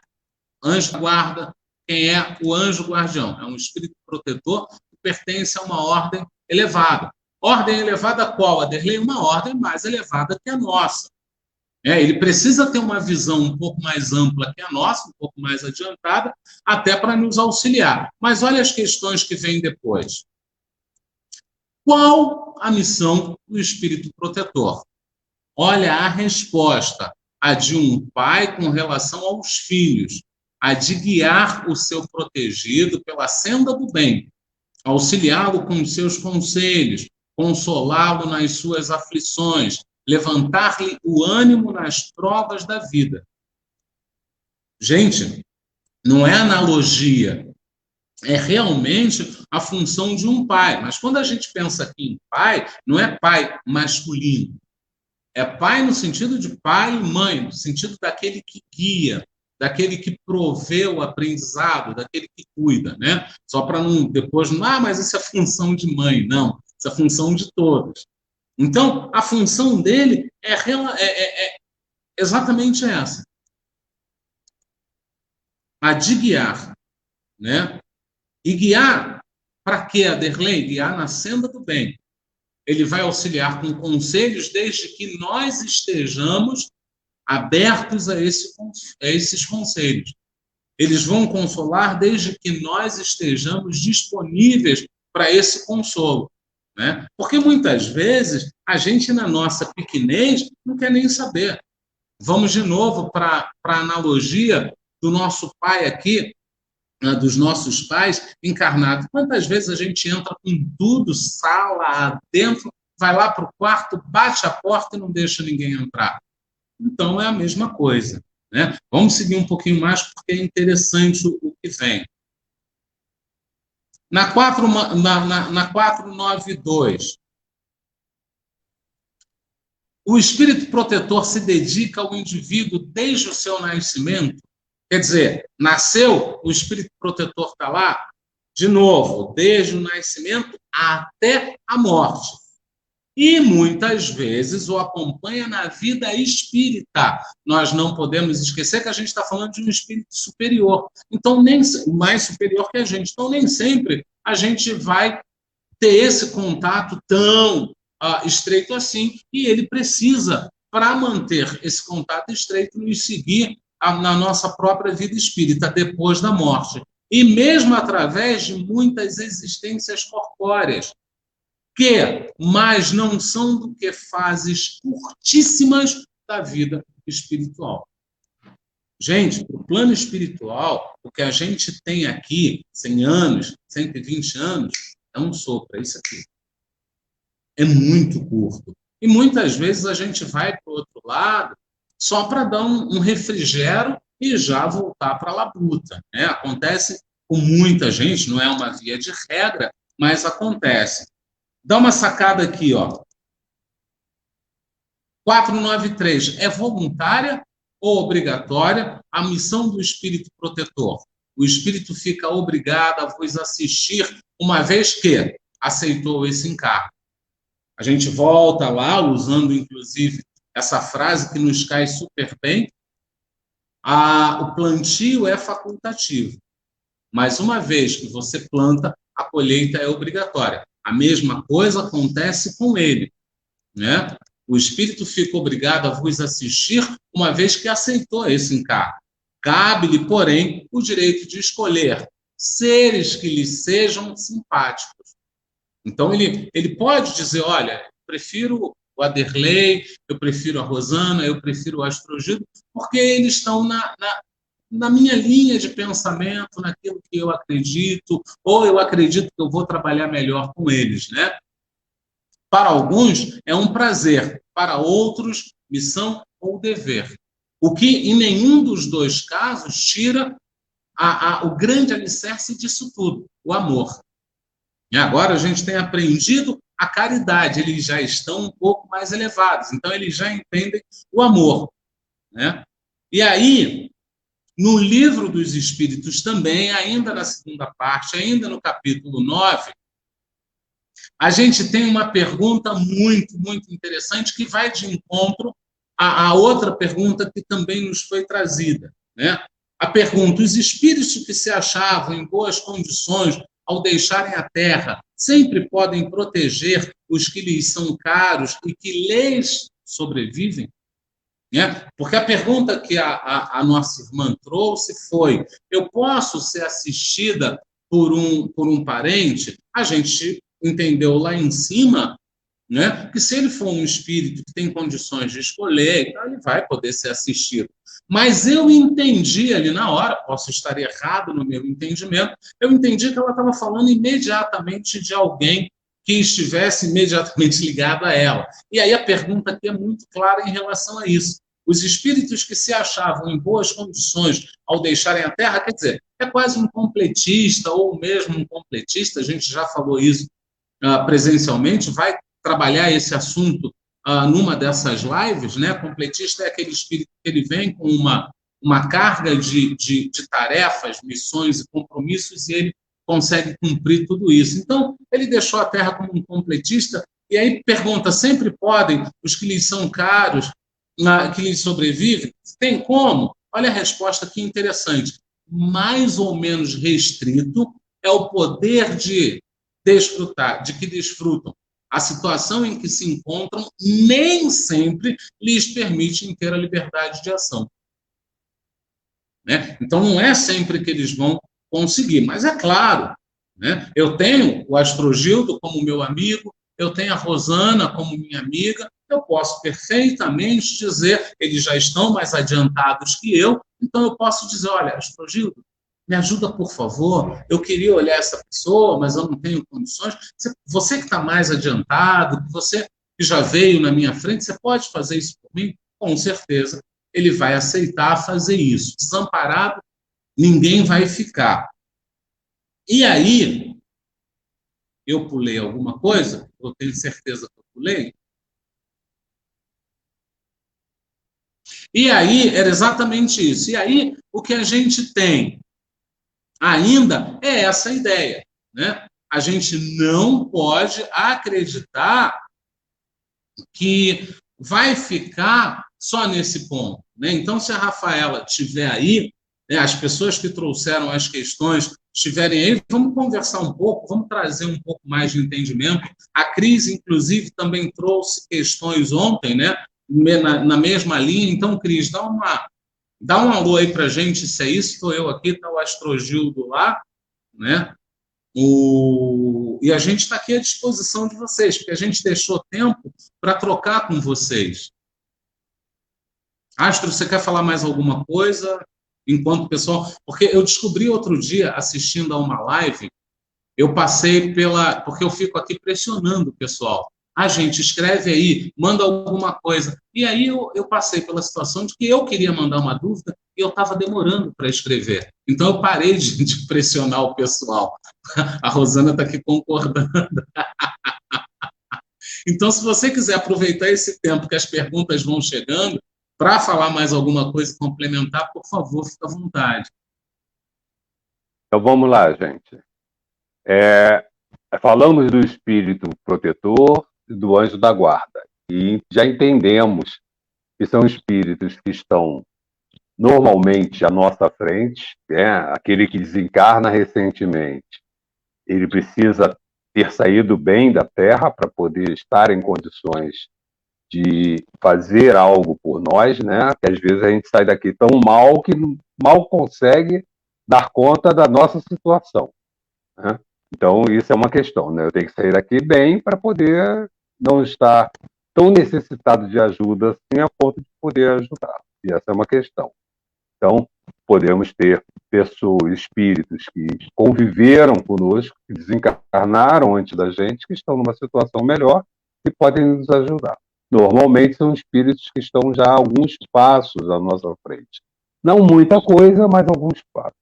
anjo de guarda, quem é o anjo guardião? É um espírito protetor que pertence a uma ordem elevada. Ordem elevada qual, Aderlei? Uma ordem mais elevada que a nossa. Ele precisa ter uma visão um pouco mais ampla que a nossa, um pouco mais adiantada, até para nos auxiliar. Mas olha as questões que vêm depois. Qual a missão do espírito protetor? Olha a resposta, a de um pai com relação aos filhos. a de guiar o seu protegido pela senda do bem, auxiliá-lo com os seus conselhos, consolá-lo nas suas aflições, levantar-lhe o ânimo nas provas da vida. Gente, não é analogia, é realmente a função de um pai. Mas quando a gente pensa aqui em pai, não é pai masculino. É pai no sentido de pai e mãe, no sentido daquele que guia, daquele que provê o aprendizado, daquele que cuida, né? Só para não depois, mas isso é função de mãe. Não, isso é função de todos. Então, a função dele é exatamente essa. A de guiar, né? E guiar, para quê, Aderlei? Guiar na senda do bem. Ele vai auxiliar com conselhos desde que nós estejamos abertos a esses conselhos. Eles vão consolar desde que nós estejamos disponíveis para esse consolo, né? Porque muitas vezes a gente, na nossa pequenez, não quer nem saber. Vamos de novo para a analogia do nosso pai aqui, dos nossos pais encarnados. Quantas vezes a gente entra com tudo, sala dentro, vai lá para o quarto, bate a porta e não deixa ninguém entrar? Então, é a mesma coisa, né? Vamos seguir um pouquinho mais, porque é interessante o que vem. Na 492, o espírito protetor se dedica ao indivíduo desde o seu nascimento. Quer dizer, nasceu, o espírito protetor está lá, de novo, desde o nascimento até a morte. E muitas vezes o acompanha na vida espírita. Nós não podemos esquecer que a gente está falando de um espírito superior, então nem mais superior que a gente. Então nem sempre a gente vai ter esse contato tão estreito assim, e ele precisa, para manter esse contato estreito, nos seguir na nossa própria vida espírita depois da morte, e mesmo através de muitas existências corpóreas, que mais não são do que fases curtíssimas da vida espiritual. Gente, para o plano espiritual, o que a gente tem aqui, 100 anos, 120 anos, é um sopro, é isso aqui. É muito curto. E muitas vezes a gente vai para o outro lado só para dar um refrigério e já voltar para a labuta, né? Acontece com muita gente, não é uma via de regra, mas acontece. Dá uma sacada aqui, ó. 493. É voluntária ou obrigatória a missão do espírito protetor? O espírito fica obrigado a vos assistir, uma vez que aceitou esse encargo. A gente volta lá, usando inclusive essa frase que nos cai super bem. O plantio é facultativo, mas uma vez que você planta, a colheita é obrigatória. A mesma coisa acontece com ele, né? O espírito fica obrigado a vos assistir, uma vez que aceitou esse encargo. Cabe-lhe, porém, o direito de escolher seres que lhe sejam simpáticos. Então, ele pode dizer, olha, eu prefiro o Aderlei, eu prefiro a Rosana, eu prefiro o Astrogildo, porque eles estão na minha linha de pensamento, naquilo que eu acredito, ou eu acredito que eu vou trabalhar melhor com eles, né? Para alguns é um prazer, para outros, missão ou dever. O que, em nenhum dos dois casos, tira o grande alicerce disso tudo, o amor. E agora a gente tem aprendido a caridade, eles já estão um pouco mais elevados, então eles já entendem o amor, né? E aí, no Livro dos Espíritos também, ainda na segunda parte, ainda no capítulo 9, a gente tem uma pergunta muito, muito interessante que vai de encontro à outra pergunta que também nos foi trazida, né? A pergunta: os espíritos que se achavam em boas condições ao deixarem a Terra sempre podem proteger os que lhes são caros e que lhes sobrevivem? Né? Porque a pergunta que a nossa irmã trouxe foi: eu posso ser assistida por um parente? A gente entendeu lá em cima né? Que se ele for um espírito que tem condições de escolher, então ele vai poder ser assistido. Mas eu entendi ali na hora, posso estar errado no meu entendimento, eu entendi que ela estava falando imediatamente de alguém que estivesse imediatamente ligado a ela. E aí a pergunta aqui é muito clara em relação a isso. Os espíritos que se achavam em boas condições ao deixarem a Terra, quer dizer, é quase um completista, ou mesmo um completista, a gente já falou isso presencialmente, vai trabalhar esse assunto numa dessas lives, né? Completista é aquele espírito que ele vem com uma carga de tarefas, missões e compromissos, e ele consegue cumprir tudo isso. Então, ele deixou a Terra como um completista, e aí pergunta, sempre podem os que lhes são caros, que lhes sobrevivem? Tem como? Olha a resposta que interessante. Mais ou menos restrito é o poder de desfrutar, de que desfrutam. A situação em que se encontram nem sempre lhes permite ter a liberdade de ação. Né? Então, não é sempre que eles vão conseguir, mas é claro, né? Eu tenho o Astrogildo como meu amigo, eu tenho a Rosana como minha amiga, eu posso perfeitamente dizer, eles já estão mais adiantados que eu, então eu posso dizer, olha, Astrogildo, me ajuda, por favor, eu queria olhar essa pessoa, mas eu não tenho condições. Você que está mais adiantado, você que já veio na minha frente, você pode fazer isso por mim? Com certeza, ele vai aceitar fazer isso. Desamparado, ninguém vai ficar. E aí, eu pulei alguma coisa? Eu tenho certeza que eu pulei? E aí, era exatamente isso. E aí, o que a gente tem ainda é essa ideia, né? A gente não pode acreditar que vai ficar só nesse ponto, né? Então, se a Rafaela estiver aí, né, as pessoas que trouxeram as questões estiverem aí, vamos conversar um pouco, vamos trazer um pouco mais de entendimento. A Cris, inclusive, também trouxe questões ontem, né? Na mesma linha. Então, Cris, dá um alô aí para a gente, se é isso, estou eu aqui, está o Astrogildo lá, né? E a gente está aqui à disposição de vocês, porque a gente deixou tempo para trocar com vocês. Astro, você quer falar mais alguma coisa? Enquanto o pessoal... Porque eu descobri outro dia, assistindo a uma live, eu passei pela... Porque eu fico aqui pressionando o pessoal. A gente escreve aí, manda alguma coisa. E aí eu passei pela situação de que eu queria mandar uma dúvida e eu estava demorando para escrever. Então eu parei de pressionar o pessoal. A Rosana está aqui concordando. Então, se você quiser aproveitar esse tempo que as perguntas vão chegando, para falar mais alguma coisa e complementar, por favor, fique à vontade. Então vamos lá, gente. Falamos do espírito protetor e do anjo da guarda. E já entendemos que são espíritos que estão normalmente à nossa frente, né? Aquele que desencarna recentemente, ele precisa ter saído bem da Terra para poder estar em condições de fazer algo por nós, né? Que às vezes a gente sai daqui tão mal que mal consegue dar conta da nossa situação, né? Então, isso é uma questão, né? Eu tenho que sair daqui bem para poder não estar tão necessitado de ajuda assim a ponto de poder ajudar. E essa é uma questão. Então, podemos ter pessoas, espíritos que conviveram conosco, que desencarnaram antes da gente, que estão numa situação melhor e podem nos ajudar. Normalmente são espíritos que estão já a alguns passos à nossa frente. Não muita coisa, mas alguns passos.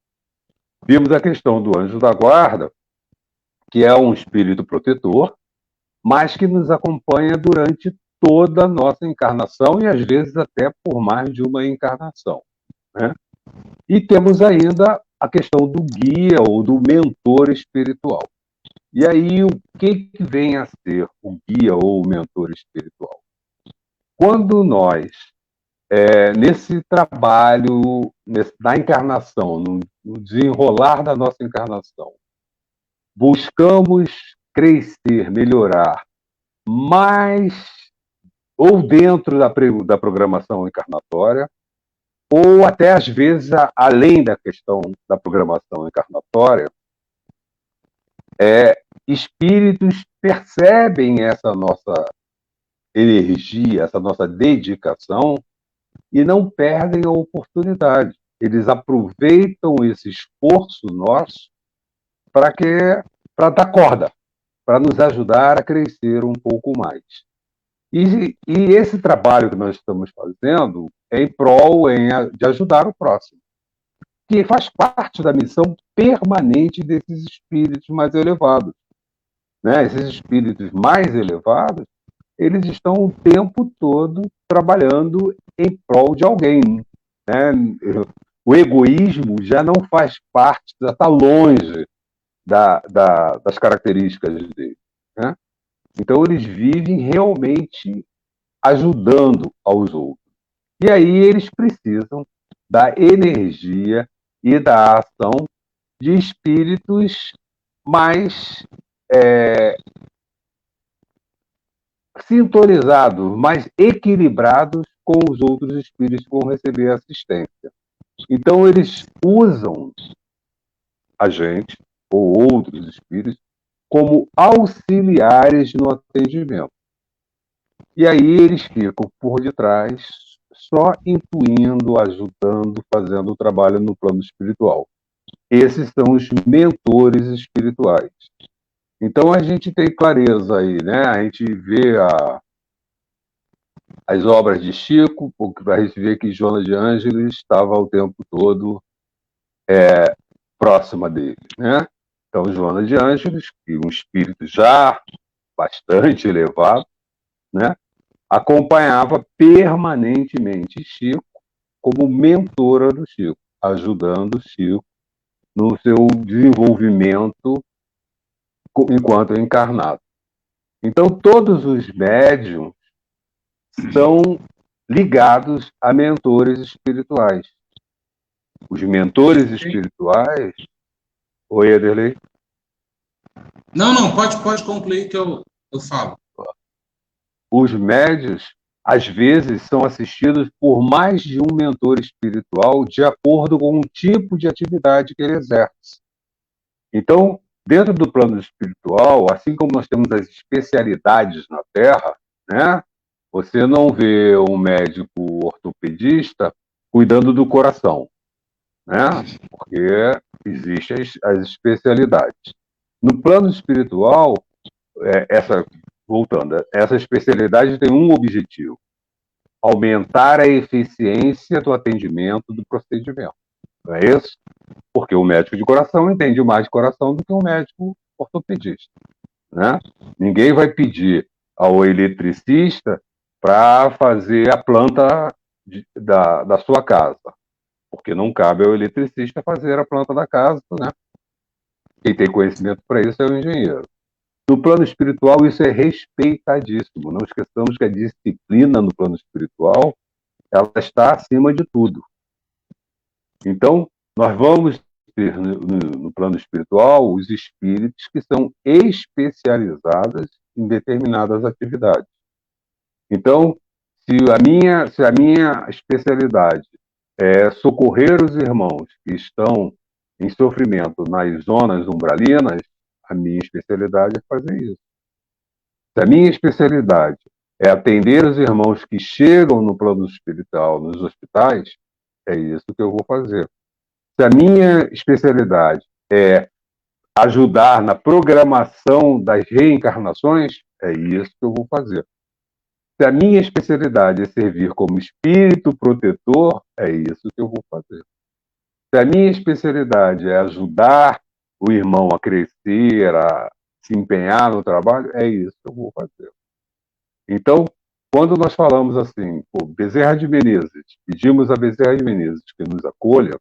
Vimos a questão do anjo da guarda, que é um espírito protetor, mas que nos acompanha durante toda a nossa encarnação e às vezes até por mais de uma encarnação, né? E temos ainda a questão do guia ou do mentor espiritual. E aí, o que vem a ser o guia ou o mentor espiritual? Quando nós, nesse trabalho, na encarnação, no desenrolar da nossa encarnação, buscamos crescer, melhorar, mais ou dentro da programação encarnatória, ou até, às vezes, além da questão da programação encarnatória, espíritos percebem essa nossa energia, essa nossa dedicação e não perdem a oportunidade. Eles aproveitam esse esforço nosso para dar corda, para nos ajudar a crescer um pouco mais. E esse trabalho que nós estamos fazendo é em prol de ajudar o próximo, que faz parte da missão permanente desses espíritos mais elevados. Né? Esses espíritos mais elevados, eles estão o tempo todo trabalhando em prol de alguém. Né? O egoísmo já não faz parte, já está longe das características dele. Né? Então, eles vivem realmente ajudando aos outros. E aí eles precisam da energia e da ação de espíritos mais sintonizados, mais equilibrados com os outros espíritos que vão receber assistência. Então, eles usam a gente, ou outros espíritos, como auxiliares no atendimento. E aí eles ficam por detrás, só intuindo, ajudando, fazendo o trabalho no plano espiritual. Esses são os mentores espirituais. Então a gente tem clareza aí, né? A gente vê as obras de Chico, porque a gente vê que Joana de Ângeles estava o tempo todo próxima dele, né? Então Joana de Ângeles, que um espírito já bastante elevado, né? Acompanhava permanentemente Chico como mentora do Chico, ajudando o Chico no seu desenvolvimento enquanto encarnado. Então, todos os médiums são ligados a mentores espirituais. Os mentores espirituais... Oi, Ederlei? Não, pode concluir que eu falo. Os médios, às vezes, são assistidos por mais de um mentor espiritual de acordo com o tipo de atividade que ele exerce. Então, dentro do plano espiritual, assim como nós temos as especialidades na Terra, né? Você não vê um médico ortopedista cuidando do coração, né? Porque existem as especialidades. No plano espiritual, voltando, essa especialidade tem um objetivo: aumentar a eficiência do atendimento do procedimento. Não é isso? Porque o médico de coração entende mais de coração do que um médico ortopedista. Né? Ninguém vai pedir ao eletricista para fazer a planta da sua casa, porque não cabe ao eletricista fazer a planta da casa. Né? Quem tem conhecimento para isso é o engenheiro. No plano espiritual, isso é respeitadíssimo. Não esqueçamos que a disciplina no plano espiritual ela está acima de tudo. Então, nós vamos ter no plano espiritual os espíritos que são especializados em determinadas atividades. Então, se a minha especialidade é socorrer os irmãos que estão em sofrimento nas zonas umbralinas, a minha especialidade é fazer isso. Se a minha especialidade é atender os irmãos que chegam no plano espiritual, nos hospitais, é isso que eu vou fazer. Se a minha especialidade é ajudar na programação das reencarnações, é isso que eu vou fazer. Se a minha especialidade é servir como espírito protetor, é isso que eu vou fazer. Se a minha especialidade é ajudar o irmão a crescer, a se empenhar no trabalho, é isso que eu vou fazer. Então, quando nós falamos assim, Bezerra de Menezes, pedimos a Bezerra de Menezes que nos acolha,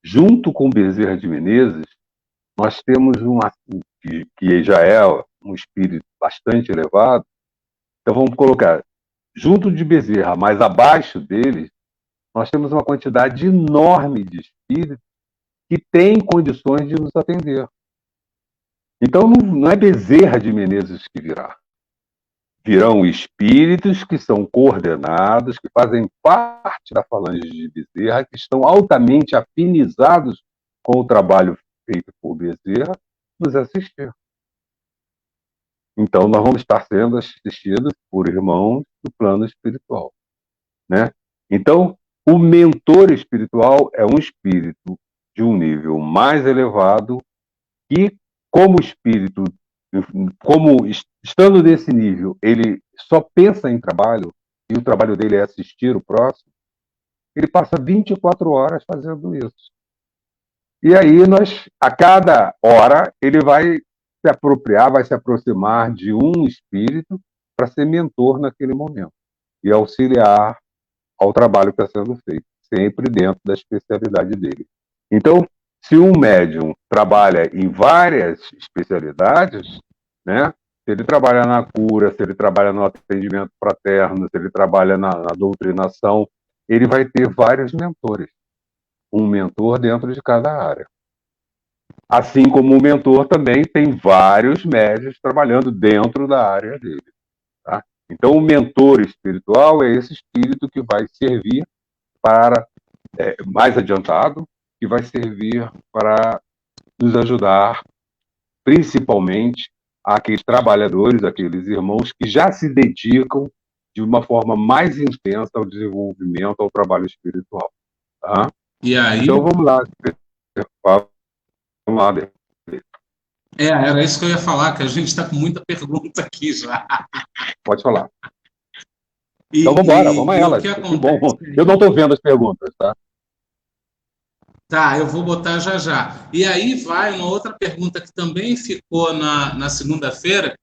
junto com Bezerra de Menezes, nós temos que já é um espírito bastante elevado. Então vamos colocar, junto de Bezerra, mas abaixo dele, nós temos uma quantidade enorme de espíritos que têm condições de nos atender. Então não é Bezerra de Menezes que virá. Virão espíritos que são coordenados, que fazem parte da falange de Bezerra, que estão altamente afinizados com o trabalho feito por Bezerra, nos assistir. Então, nós vamos estar sendo assistidos por irmãos do plano espiritual, né? Então, o mentor espiritual é um espírito de um nível mais elevado que, como espírito, estando nesse nível, ele só pensa em trabalho, e o trabalho dele é assistir o próximo, ele passa 24 horas fazendo isso. E aí, a cada hora, ele vai se apropriar, vai se aproximar de um espírito para ser mentor naquele momento e auxiliar ao trabalho que está sendo feito, sempre dentro da especialidade dele. Então, se um médium trabalha em várias especialidades, né? Se ele trabalha na cura, se ele trabalha no atendimento fraterno, se ele trabalha na doutrinação, ele vai ter vários mentores. Um mentor dentro de cada área. Assim como o mentor também tem vários médios trabalhando dentro da área dele. Tá? Então, o mentor espiritual é esse espírito que vai servir para, mais adiantado, que vai servir para nos ajudar, principalmente, àqueles trabalhadores, aqueles irmãos que já se dedicam de uma forma mais intensa ao desenvolvimento, ao trabalho espiritual. Tá? E aí... Então, vamos lá. Vamos lá. Era isso que eu ia falar, que a gente está com muita pergunta aqui já. Pode falar. Então, vamos embora, vamos a elas. Que bom. Eu não estou vendo as perguntas, tá? Tá, eu vou botar já já. E aí vai uma outra pergunta que também ficou na segunda-feira,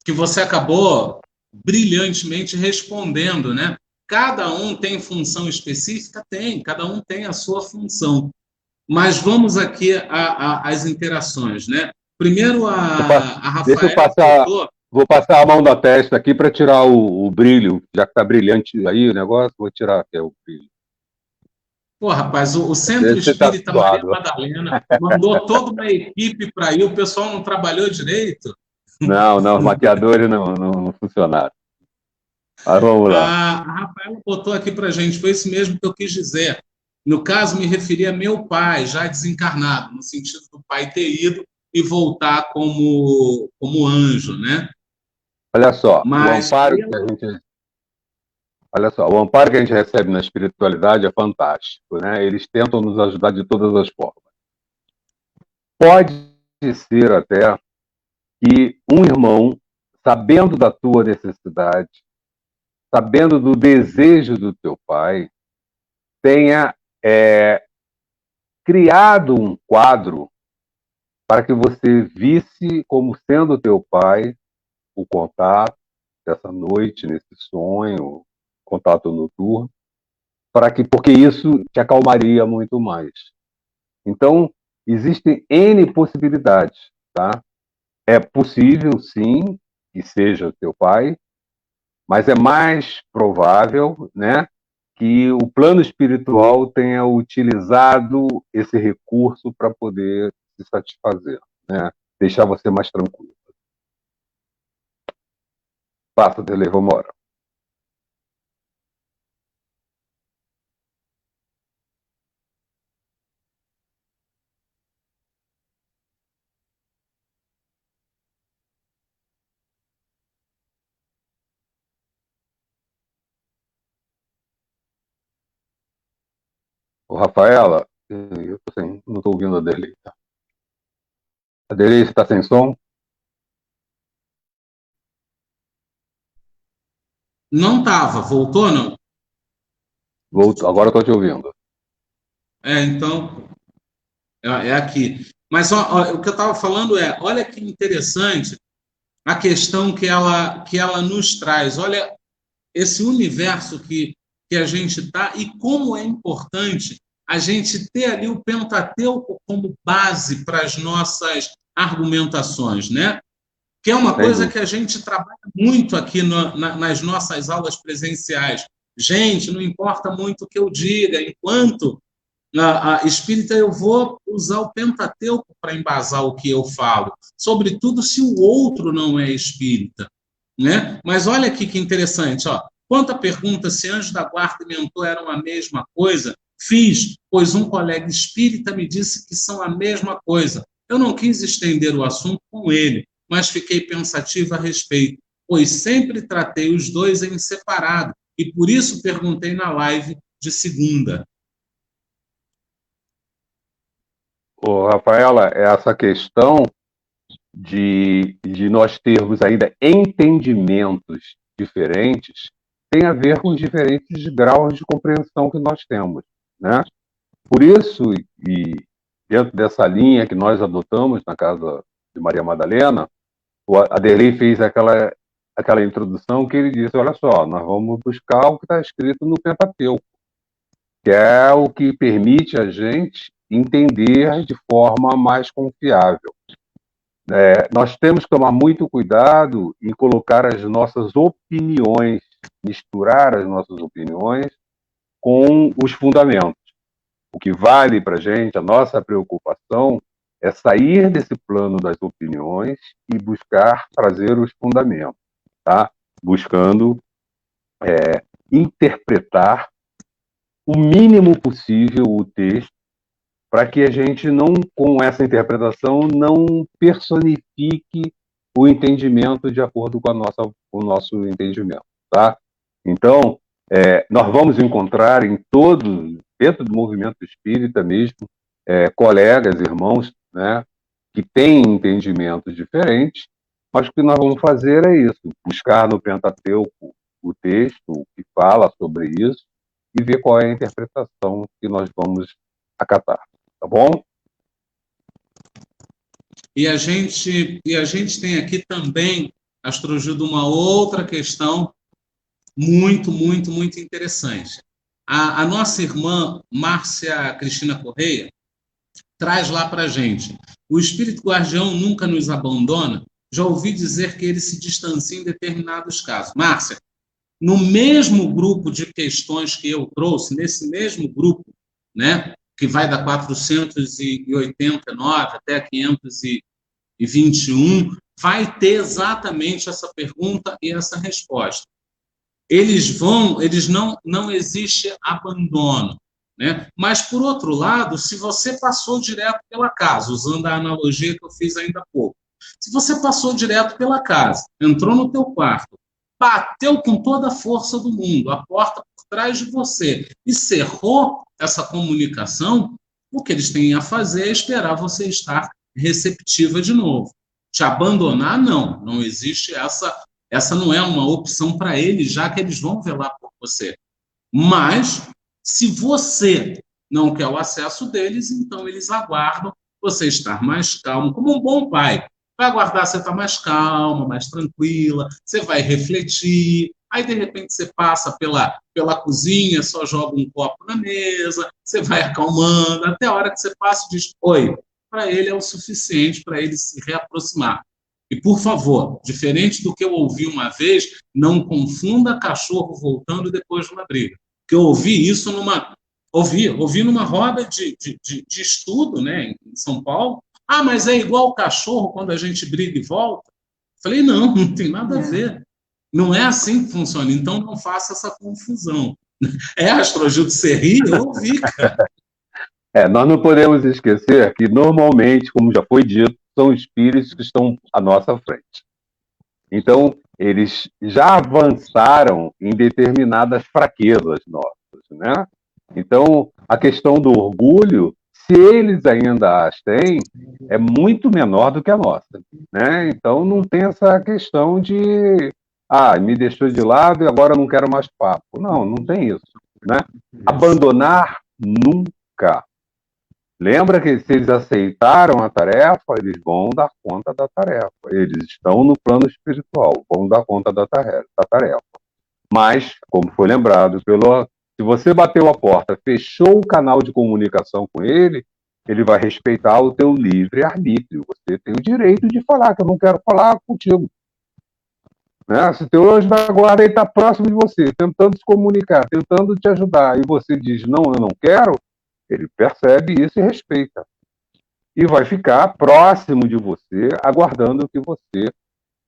que você acabou brilhantemente respondendo, né? Cada um tem função específica? Tem, cada um tem a sua função. Mas vamos aqui às interações, né? Primeiro a Rafaela... Deixa eu vou passar a mão da testa aqui para tirar o brilho, já que está brilhante aí o negócio, vou tirar aqui o brilho. Pô, rapaz, o Centro Espírita Maria Madalena mandou toda uma equipe para ir, o pessoal não trabalhou direito? Não, os maquiadores não funcionaram. Mas vamos lá. A Rafaela botou aqui para a gente, foi isso mesmo que eu quis dizer. No caso, me referia a meu pai, já desencarnado, no sentido do pai ter ido e voltar como anjo, né? Olha só, o amparo que a gente recebe na espiritualidade é fantástico, né? Eles tentam nos ajudar de todas as formas. Pode ser até que um irmão, sabendo da tua necessidade, sabendo do desejo do teu pai, tenha criado um quadro para que você visse como sendo teu pai o contato dessa noite, nesse sonho, contato noturno, porque isso te acalmaria muito mais. Então, existem N possibilidades, tá? É possível, sim, que seja teu pai, mas é mais provável, né, que o plano espiritual tenha utilizado esse recurso para poder se satisfazer, né? Deixar você mais tranquilo. Passa, Dele, vamos embora. Ô, Rafaela, eu não estou ouvindo a Dele. A Dele está sem som? Não estava, voltou não? Voltou, agora estou te ouvindo. Então, é aqui. Mas o que eu estava falando olha que interessante a questão que ela nos traz. Olha esse universo que a gente está e como é importante a gente ter ali o Pentateuco como base para as nossas argumentações, né? Que é uma coisa que a gente trabalha muito aqui nas nossas aulas presenciais. Gente, não importa muito o que eu diga, enquanto espírita, eu vou usar o Pentateuco para embasar o que eu falo, sobretudo se o outro não é espírita, né? Mas olha aqui que interessante, ó. Quanto à pergunta se anjo da guarda e mentor eram a mesma coisa, fiz, pois um colega espírita me disse que são a mesma coisa. Eu não quis estender o assunto com ele, mas fiquei pensativa a respeito, pois sempre tratei os dois em separado, e por isso perguntei na live de segunda. Ô, Rafaela, essa questão de nós termos ainda entendimentos diferentes tem a ver com os diferentes graus de compreensão que nós temos, né? Por isso, e dentro dessa linha que nós adotamos na casa de Maria Madalena, o Aderlei fez aquela introdução que ele disse, olha só, nós vamos buscar o que está escrito no Pentateuco, que é o que permite a gente entender de forma mais confiável. Nós temos que tomar muito cuidado em colocar as nossas opiniões, misturar as nossas opiniões com os fundamentos. O que vale para a gente, a nossa preocupação, é sair desse plano das opiniões e buscar trazer os fundamentos, tá? Buscando interpretar o mínimo possível o texto, para que a gente não, com essa interpretação, não personifique o entendimento de acordo com o nosso entendimento, tá? Então, nós vamos encontrar dentro do movimento espírita mesmo, colegas, irmãos, né, que têm entendimentos diferentes, mas o que nós vamos fazer é isso, buscar no Pentateuco o texto que fala sobre isso e ver qual é a interpretação que nós vamos acatar. Tá bom? E a gente tem aqui também, Astrogildo, uma outra questão muito, muito, muito interessante. A nossa irmã, Márcia Cristina Correia, traz lá para a gente. O espírito guardião nunca nos abandona. Já ouvi dizer que ele se distancia em determinados casos. Márcia, no mesmo grupo de questões que eu trouxe, nesse mesmo grupo, né, que vai da 489 até 521, vai ter exatamente essa pergunta e essa resposta. Não existe abandono, né? Mas, por outro lado, se você passou direto pela casa, usando a analogia que eu fiz ainda há pouco, se você passou direto pela casa, entrou no teu quarto, bateu com toda a força do mundo, a porta por trás de você, e cerrou essa comunicação, o que eles têm a fazer é esperar você estar receptiva de novo. Te abandonar, não existe essa não é uma opção para eles, já que eles vão velar por você. Mas, se você não quer o acesso deles, então eles aguardam você estar mais calmo, como um bom pai. Vai aguardar você estar mais calma, mais tranquila, você vai refletir, aí de repente você passa pela cozinha, só joga um copo na mesa, você vai acalmando, até a hora que você passa e diz oi. Para ele é o suficiente para ele se reaproximar. E, por favor, diferente do que eu ouvi uma vez, não confunda cachorro voltando depois de uma briga. Porque eu ouvi isso ouvi numa roda de estudo, né, em São Paulo. Ah, mas é igual o cachorro quando a gente briga e volta? Falei, não tem nada a ver. Não é assim que funciona. Então, não faça essa confusão. Astrogildo, você ri? Eu ouvi, cara. Nós não podemos esquecer que, normalmente, como já foi dito, são espíritos que estão à nossa frente. Então, eles já avançaram em determinadas fraquezas nossas, né? Então, a questão do orgulho, se eles ainda as têm, é muito menor do que a nossa, né? Então, não tem essa questão de me deixou de lado e agora não quero mais papo. Não tem isso, né? Abandonar nunca. Lembra que se eles aceitaram a tarefa, eles vão dar conta da tarefa. Eles estão no plano espiritual, vão dar conta da tarefa. Mas, como foi lembrado, se você bateu a porta, fechou o canal de comunicação com ele, ele vai respeitar o teu livre-arbítrio. Você tem o direito de falar, que eu não quero falar contigo. Né? Se o teu anjo da guarda está próximo de você, tentando se comunicar, tentando te ajudar, e você diz, não, eu não quero, ele percebe isso e respeita. E vai ficar próximo de você, aguardando que você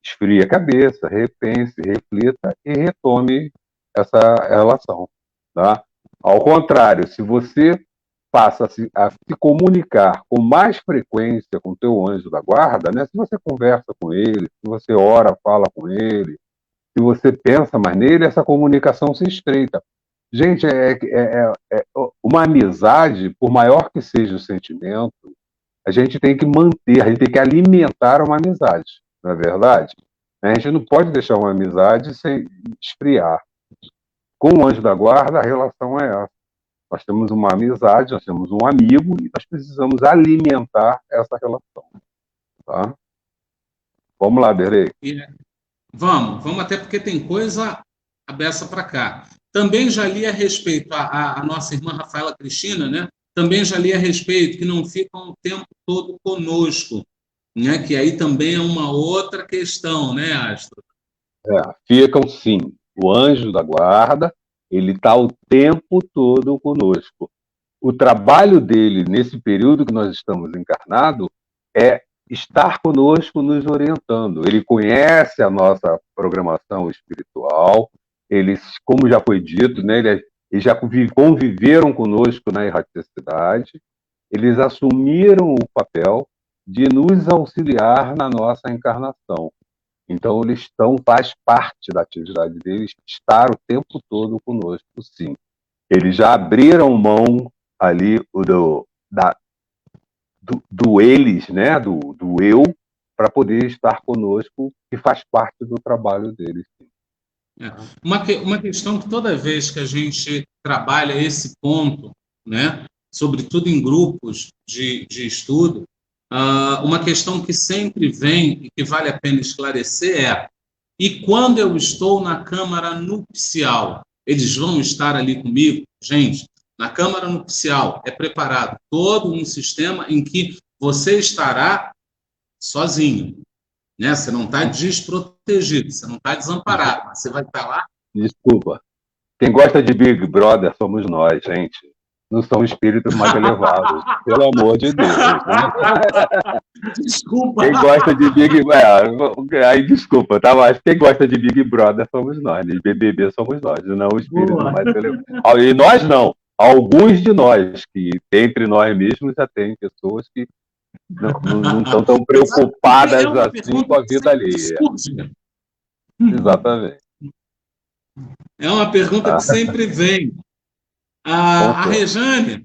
esfrie a cabeça, repense, reflita e retome essa relação. Tá? Ao contrário, se você passa a se comunicar com mais frequência com o teu anjo da guarda, né? Se você conversa com ele, se você ora, fala com ele, se você pensa mais nele, essa comunicação se estreita. Gente, uma amizade, por maior que seja o sentimento, a gente tem que manter, a gente tem que alimentar uma amizade, não é verdade? A gente não pode deixar uma amizade sem esfriar. Com o anjo da guarda, a relação é essa. Nós temos uma amizade, nós temos um amigo e nós precisamos alimentar essa relação. Tá? Vamos lá, Berei. Vamos até porque tem coisa a beça para cá. Também já li a respeito, a nossa irmã Rafaela Cristina, né? Também já li a respeito que não ficam o tempo todo conosco, né? Que aí também é uma outra questão, né, Astro? Ficam sim. O anjo da guarda, ele está o tempo todo conosco. O trabalho dele, nesse período que nós estamos encarnados, é estar conosco, nos orientando. Ele conhece a nossa programação espiritual, eles, como já foi dito, né, eles já conviveram conosco na erraticidade, eles assumiram o papel de nos auxiliar na nossa encarnação. Então, faz parte da atividade deles estar o tempo todo conosco, sim. Eles já abriram mão ali do eles, né? do eu, para poder estar conosco, que faz parte do trabalho deles. Sim. Uma questão que toda vez que a gente trabalha esse ponto, né? Sobretudo em grupos de estudo, uma questão que sempre vem e que vale a pena esclarecer e quando eu estou na câmara nupcial, eles vão estar ali comigo? Gente, na câmara nupcial é preparado todo um sistema em que você estará sozinho, né? Você não está desprotegido, você não está desamparado, você vai estar lá. Desculpa. Quem gosta de Big Brother somos nós, gente. Não são espíritos mais elevados, pelo amor de Deus. Né? Desculpa. Quem gosta de Big Brother. Aí, desculpa, tá? Mas quem gosta de Big Brother somos nós, de BBB somos nós, não os espíritos mais elevados. E nós não. Alguns de nós, que entre nós mesmos já tem pessoas que não estão tão preocupadas assim com a vida alheia. Exatamente. É uma pergunta que sempre vem. A Rejane,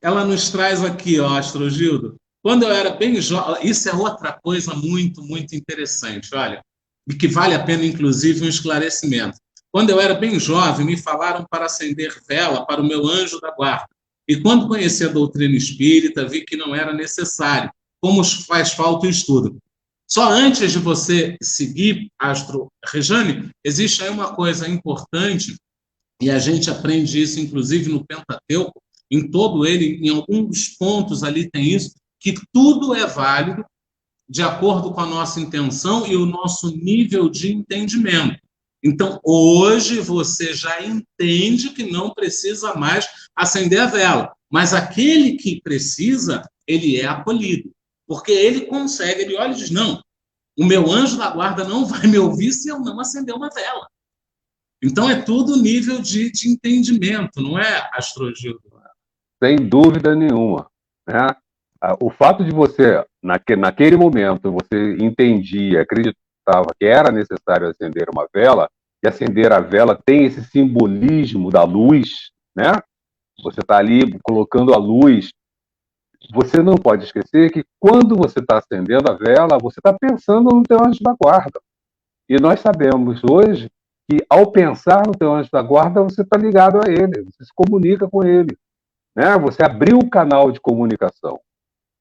ela nos traz aqui, Astrogildo, quando eu era bem jovem, isso é outra coisa muito, muito interessante, olha, e que vale a pena, inclusive, um esclarecimento. Quando eu era bem jovem, me falaram para acender vela para o meu anjo da guarda. E quando conheci a doutrina espírita, vi que não era necessário, como faz falta o estudo. Só antes de você seguir, Astro Rejane, existe aí uma coisa importante, e a gente aprende isso, inclusive, no Pentateuco, em todo ele, em alguns pontos ali tem isso, que tudo é válido de acordo com a nossa intenção e o nosso nível de entendimento. Então, hoje, você já entende que não precisa mais acender a vela, mas aquele que precisa, ele é acolhido, porque ele consegue, ele olha e diz, não, o meu anjo da guarda não vai me ouvir se eu não acender uma vela. Então, é tudo nível de entendimento, não é, Astrogildo? Sem dúvida nenhuma. Né? O fato de você, naquele momento, você entendia, acreditava que era necessário acender uma vela, e acender a vela tem esse simbolismo da luz, né? Você está ali colocando a luz. Você não pode esquecer que quando você está acendendo a vela, você está pensando no teu anjo da guarda. E nós sabemos hoje que, ao pensar no teu anjo da guarda, você está ligado a ele, você se comunica com ele. Né? Você abriu o canal de comunicação.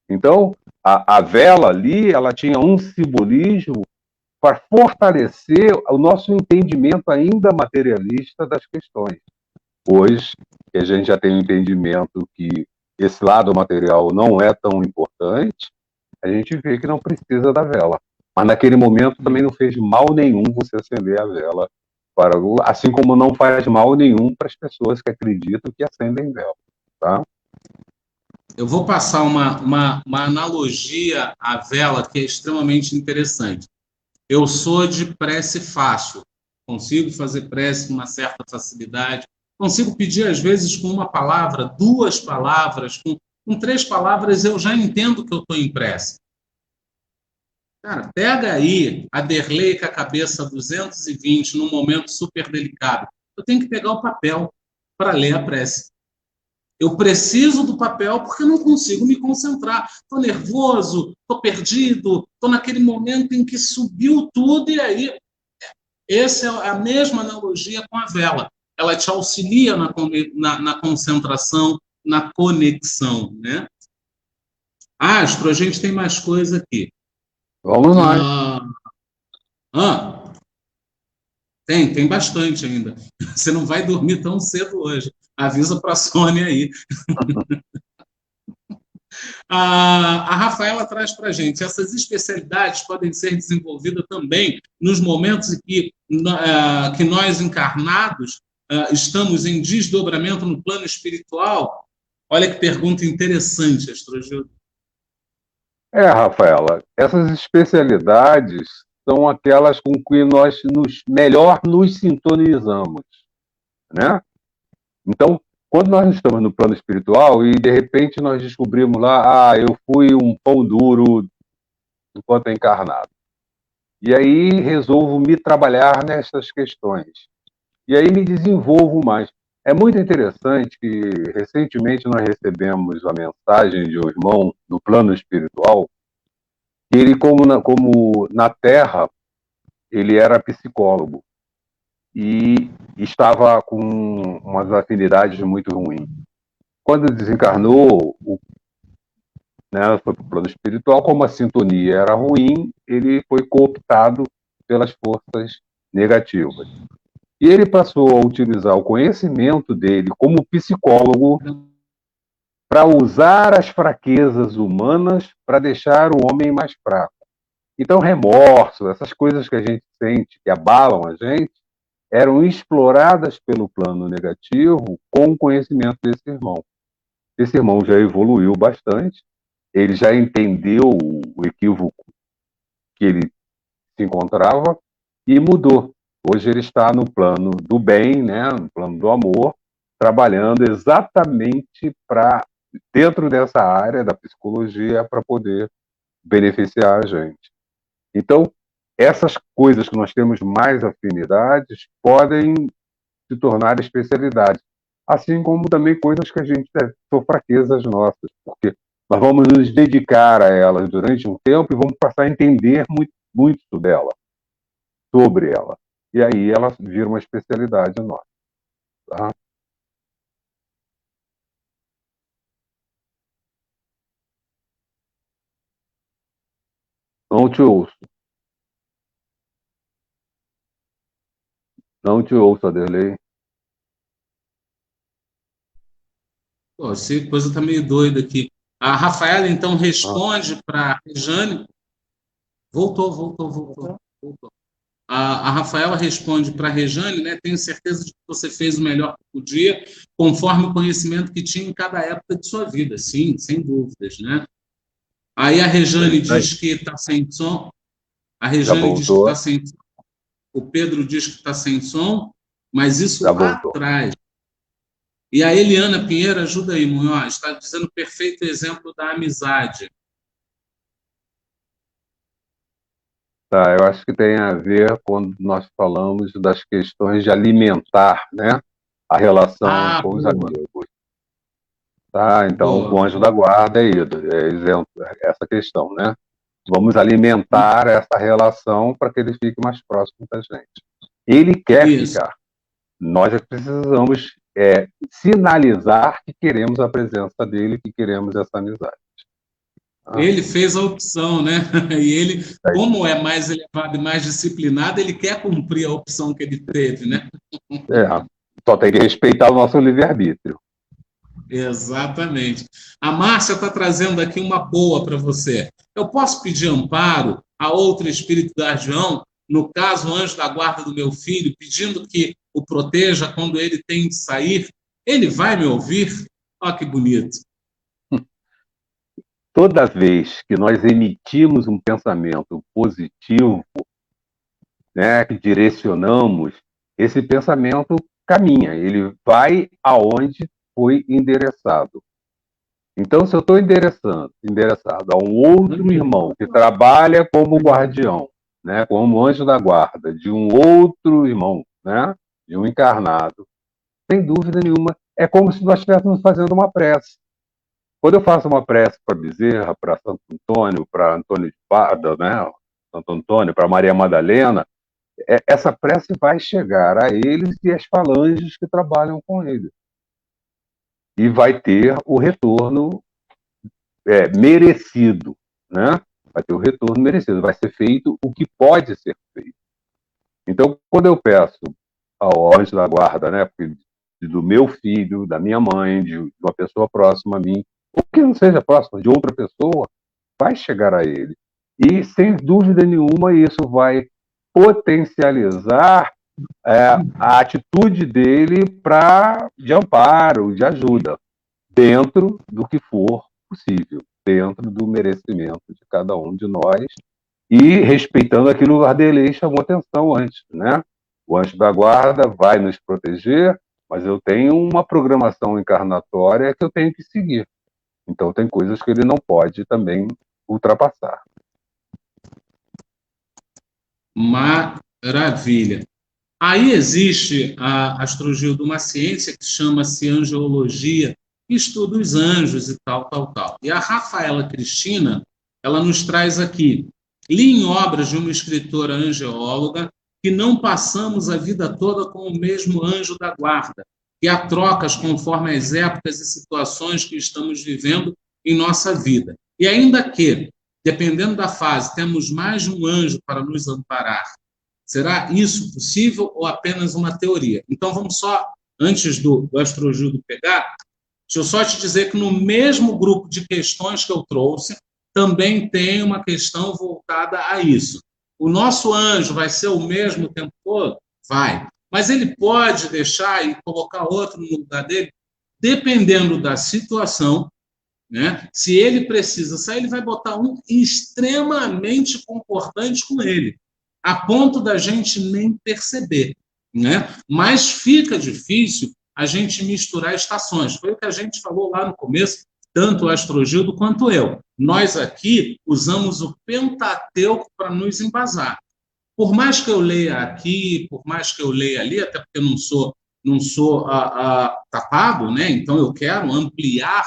Então, a vela ali, ela tinha um simbolismo para fortalecer o nosso entendimento ainda materialista das questões. Hoje, que a gente já tem um entendimento que esse lado material não é tão importante, a gente vê que não precisa da vela. Mas naquele momento também não fez mal nenhum você acender a vela, assim como não faz mal nenhum para as pessoas que acreditam que acendem vela. Tá? Eu vou passar uma analogia à vela que é extremamente interessante. Eu sou de prece fácil, consigo fazer prece com uma certa facilidade, consigo pedir, às vezes, com uma palavra, 2 palavras, com 3 palavras, eu já entendo que eu estou em prece. Cara, pega aí a Derlei com a cabeça 220 num momento super delicado. Eu tenho que pegar o papel para ler a prece. Eu preciso do papel porque eu não consigo me concentrar. Estou nervoso, estou perdido, estou naquele momento em que subiu tudo e aí... Essa é a mesma analogia com a vela. Ela te auxilia na concentração, na conexão, né? Astro, a gente tem mais coisa aqui. Vamos lá. Tem bastante ainda. Você não vai dormir tão cedo hoje. Avisa para a Sônia aí. A Rafaela traz para a gente, essas especialidades podem ser desenvolvidas também nos momentos em que nós encarnados estamos em desdobramento no plano espiritual. Olha que pergunta interessante, Astrogildo. Rafaela, essas especialidades são aquelas com que nós melhor nos sintonizamos, né? Então, quando nós estamos no plano espiritual e, de repente, nós descobrimos lá, eu fui um pão duro enquanto encarnado. E aí resolvo me trabalhar nessas questões. E aí me desenvolvo mais. É muito interessante que, recentemente, nós recebemos a mensagem de um irmão no plano espiritual, que ele, como na Terra, ele era psicólogo e estava com umas afinidades muito ruins. Quando desencarnou, né, foi para o plano espiritual, como a sintonia era ruim, ele foi cooptado pelas forças negativas. E ele passou a utilizar o conhecimento dele como psicólogo para usar as fraquezas humanas para deixar o homem mais fraco. Então, remorso, essas coisas que a gente sente, que abalam a gente, eram exploradas pelo plano negativo com o conhecimento desse irmão. Esse irmão já evoluiu bastante, ele já entendeu o equívoco que ele se encontrava e mudou. Hoje ele está no plano do bem, né, no plano do amor, trabalhando exatamente dentro dessa área da psicologia para poder beneficiar a gente. Então, essas coisas que nós temos mais afinidades podem se tornar especialidades, assim como também coisas que a gente são fraquezas nossas, porque nós vamos nos dedicar a elas durante um tempo e vamos passar a entender muito sobre ela. E aí ela vira uma especialidade nossa. Tá? Não te ouço. Não te ouço, Aderlei. Pô, essa coisa está meio doida aqui. A Rafaela, então, responde para a Rejane. Voltou. A Rafaela responde para a Rejane, né? Tenho certeza de que você fez o melhor que podia, conforme o conhecimento que tinha em cada época de sua vida. Sim, sem dúvidas, né? Aí a Rejane diz que está sem som. A Rejane diz que está sem som. O Pedro diz que está sem som, mas isso lá atrás. E a Eliana Pinheiro, ajuda aí, Munhoz, está dizendo perfeito exemplo da amizade. Tá, eu acho que tem a ver quando nós falamos das questões de alimentar, né, a relação com os amigos. Tá, então o anjo da guarda é exemplo, essa questão, né? Vamos alimentar essa relação para que ele fique mais próximo da gente. Ele quer ficar. Nós precisamos sinalizar que queremos a presença dele, que queremos essa amizade. Ele fez a opção, né? E ele, como é mais elevado e mais disciplinado, ele quer cumprir a opção que ele teve, né? Só tem que respeitar o nosso livre-arbítrio. Exatamente. A Márcia está trazendo aqui uma boa para você. Eu posso pedir amparo a outro espírito guardião, no caso, o anjo da guarda do meu filho, pedindo que o proteja quando ele tem de sair? Ele vai me ouvir? Olha que bonito. Toda vez que nós emitimos um pensamento positivo, né, que direcionamos, esse pensamento caminha, ele vai aonde foi endereçado. Então, se eu estou endereçado a um outro irmão que trabalha como guardião, né, como anjo da guarda, de um outro irmão, né, de um encarnado, sem dúvida nenhuma, é como se nós estivéssemos fazendo uma prece. Quando eu faço uma prece para Bezerra, para Santo Antônio, para Antônio de Pada, né, Santo Antônio, para Maria Madalena, essa prece vai chegar a eles e às falanges que trabalham com eles. E vai ter o retorno merecido, né? Vai ter o retorno merecido, vai ser feito o que pode ser feito. Então, quando eu peço ao anjo da guarda, né, do meu filho, da minha mãe, de uma pessoa próxima a mim, ou que não seja próxima, de outra pessoa, vai chegar a ele. E, sem dúvida nenhuma, isso vai potencializar a atitude dele de amparo, de ajuda, dentro do que for possível, dentro do merecimento de cada um de nós e respeitando aquilo que o Ardelei chamou atenção antes, né? O anjo da guarda vai nos proteger, mas eu tenho uma programação encarnatória que eu tenho que seguir. Então tem coisas que ele não pode também ultrapassar. Maravilha. Aí existe, Astrogildo, uma ciência que chama-se angeologia, que estuda os anjos e tal, tal, tal. E a Rafaela Cristina, ela nos traz aqui, li em obras de uma escritora angeóloga que não passamos a vida toda com o mesmo anjo da guarda, que há trocas conforme as épocas e situações que estamos vivendo em nossa vida. E ainda que, dependendo da fase, temos mais de um anjo para nos amparar. Será isso possível ou apenas uma teoria? Então, vamos só, antes do Astrogildo pegar, deixa eu só te dizer que no mesmo grupo de questões que eu trouxe, também tem uma questão voltada a isso. O nosso anjo vai ser o mesmo o tempo todo? Vai. Mas ele pode deixar e colocar outro no lugar dele? Dependendo da situação, né? Se ele precisa sair, ele vai botar um extremamente concordante com ele, a ponto da gente nem perceber, né? Mas fica difícil a gente misturar estações. Foi o que a gente falou lá no começo, tanto o Astrogildo quanto eu. Nós aqui usamos o Pentateuco para nos embasar. Por mais que eu leia aqui, por mais que eu leia ali, até porque eu não sou tapado, né? Então eu quero ampliar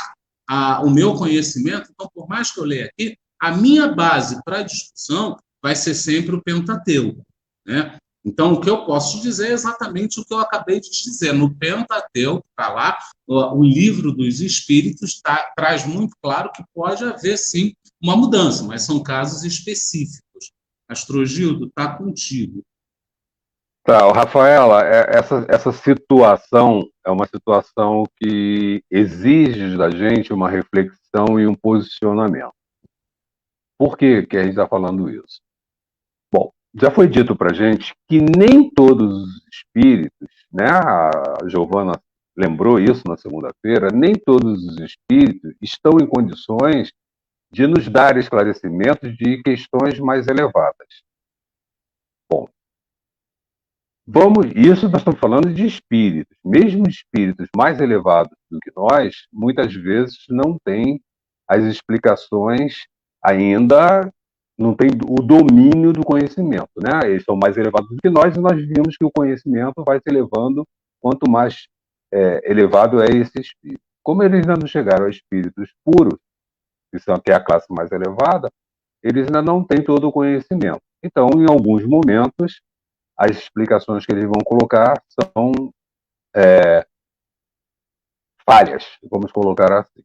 o meu conhecimento. Então, por mais que eu leia aqui, a minha base para a discussão vai ser sempre o Pentateuco, né? Então, o que eu posso te dizer é exatamente o que eu acabei de te dizer. No Pentateuco, está lá, o livro dos Espíritos traz muito claro que pode haver, sim, uma mudança, mas são casos específicos. Astrogildo, está contigo. Tá, Rafaela, essa situação é uma situação que exige da gente uma reflexão e um posicionamento. Por que a gente está falando isso? Bom, já foi dito para gente que nem todos os espíritos, né? A Giovana lembrou isso na segunda-feira, nem todos os espíritos estão em condições de nos dar esclarecimentos de questões mais elevadas. Bom, isso nós estamos falando de espíritos. Mesmo espíritos mais elevados do que nós, muitas vezes não têm as explicações ainda, não tem o domínio do conhecimento, né? Eles são mais elevados do que nós e nós vimos que o conhecimento vai se elevando quanto mais elevado é esse espírito. Como eles ainda não chegaram a espíritos puros, que é a classe mais elevada, eles ainda não têm todo o conhecimento. Então, em alguns momentos, as explicações que eles vão colocar são falhas, vamos colocar assim.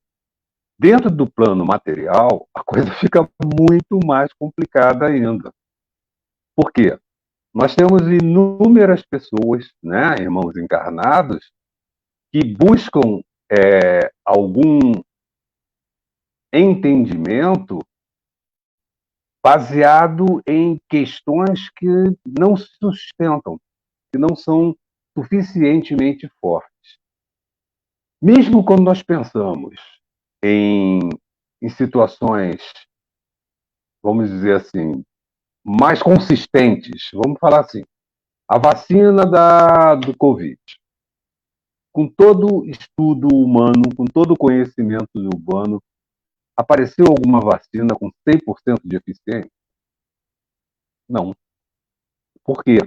Dentro do plano material, a coisa fica muito mais complicada ainda. Por quê? Nós temos inúmeras pessoas, né, irmãos encarnados, que buscam algum entendimento baseado em questões que não se sustentam, que não são suficientemente fortes. Mesmo quando nós pensamos em situações, vamos dizer assim, mais consistentes, vamos falar assim, a vacina do Covid. com todo estudo humano, com todo conhecimento humano, apareceu alguma vacina com 100% de eficiência? Não. Por quê?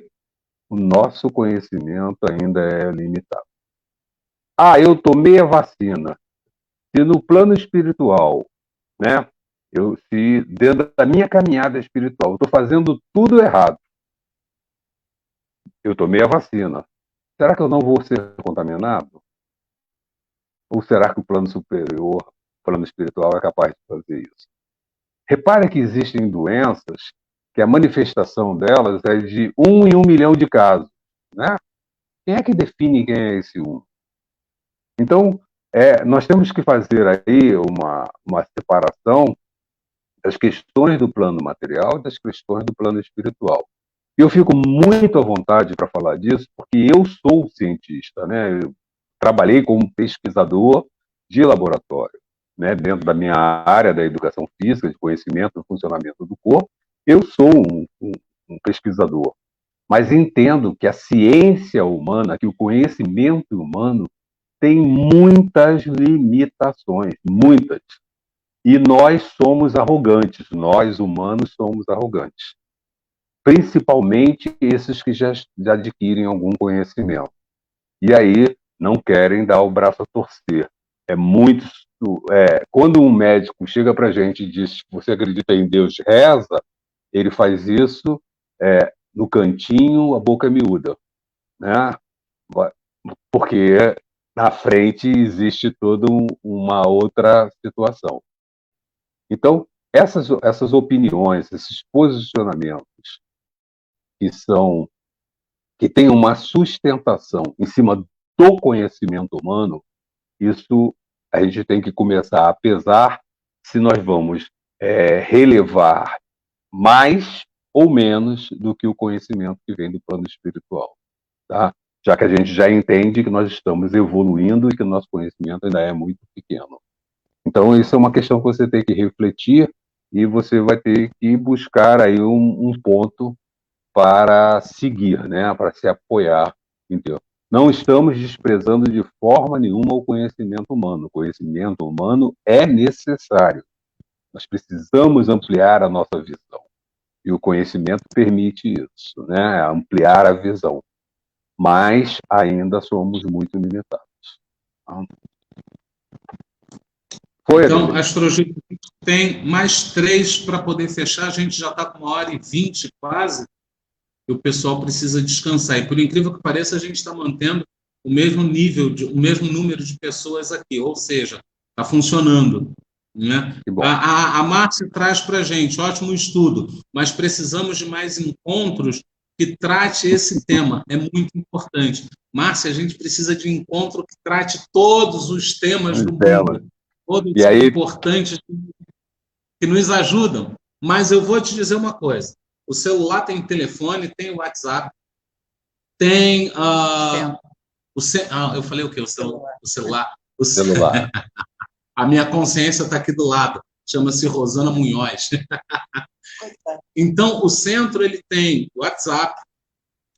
O nosso conhecimento ainda é limitado. Ah, eu tomei a vacina. Se no plano espiritual, né, se dentro da minha caminhada espiritual, eu estou fazendo tudo errado, eu tomei a vacina, será que eu não vou ser contaminado? Ou será que o plano superior, o plano espiritual, é capaz de fazer isso? Repare que existem doenças que a manifestação delas é de 1 em 1 milhão de casos, né? Quem é que define quem é esse 1? Então, nós temos que fazer aí uma separação das questões do plano material e das questões do plano espiritual. E eu fico muito à vontade para falar disso, porque eu sou cientista, né? Eu trabalhei como pesquisador de laboratório, né? Dentro da minha área da educação física, de conhecimento do funcionamento do corpo, eu sou um pesquisador. Mas entendo que a ciência humana, que o conhecimento humano tem muitas limitações, muitas. E nós somos arrogantes, nós humanos somos arrogantes. Principalmente esses que já adquirem algum conhecimento. E aí não querem dar o braço a torcer. Quando um médico chega para a gente e diz que você acredita em Deus, reza, ele faz isso no cantinho, a boca miúda, né? Porque na frente existe toda uma outra situação. Então, essas opiniões, esses posicionamentos que têm uma sustentação em cima do conhecimento humano, isso a gente tem que começar a pesar se nós vamos relevar mais ou menos do que o conhecimento que vem do plano espiritual, tá? Já que a gente já entende que nós estamos evoluindo e que o nosso conhecimento ainda é muito pequeno. Então, isso é uma questão que você tem que refletir e você vai ter que buscar aí um ponto para seguir, né? Para se apoiar. Entendeu? Não estamos desprezando de forma nenhuma o conhecimento humano. O conhecimento humano é necessário. Nós precisamos ampliar a nossa visão. E o conhecimento permite isso, né? Ampliar a visão. Mas ainda somos muito limitados. Então, Astrogito tem mais 3 para poder fechar. A gente já está com 1h20 quase. E o pessoal precisa descansar. E, por incrível que pareça, a gente está mantendo o mesmo nível, o mesmo número de pessoas aqui. Ou seja, está funcionando. Né? A Márcia traz para a gente, ótimo estudo, mas precisamos de mais encontros que trate esse tema. É muito importante. Márcia, a gente precisa de encontro que trate todos os temas do mundo. Todos são importantes que nos ajudam. Mas eu vou te dizer uma coisa. O celular tem telefone, tem o WhatsApp, tem... eu falei o quê? O celular. O celular. A minha consciência está aqui do lado. Chama-se Rosana Munhoz. Então, o centro ele tem WhatsApp,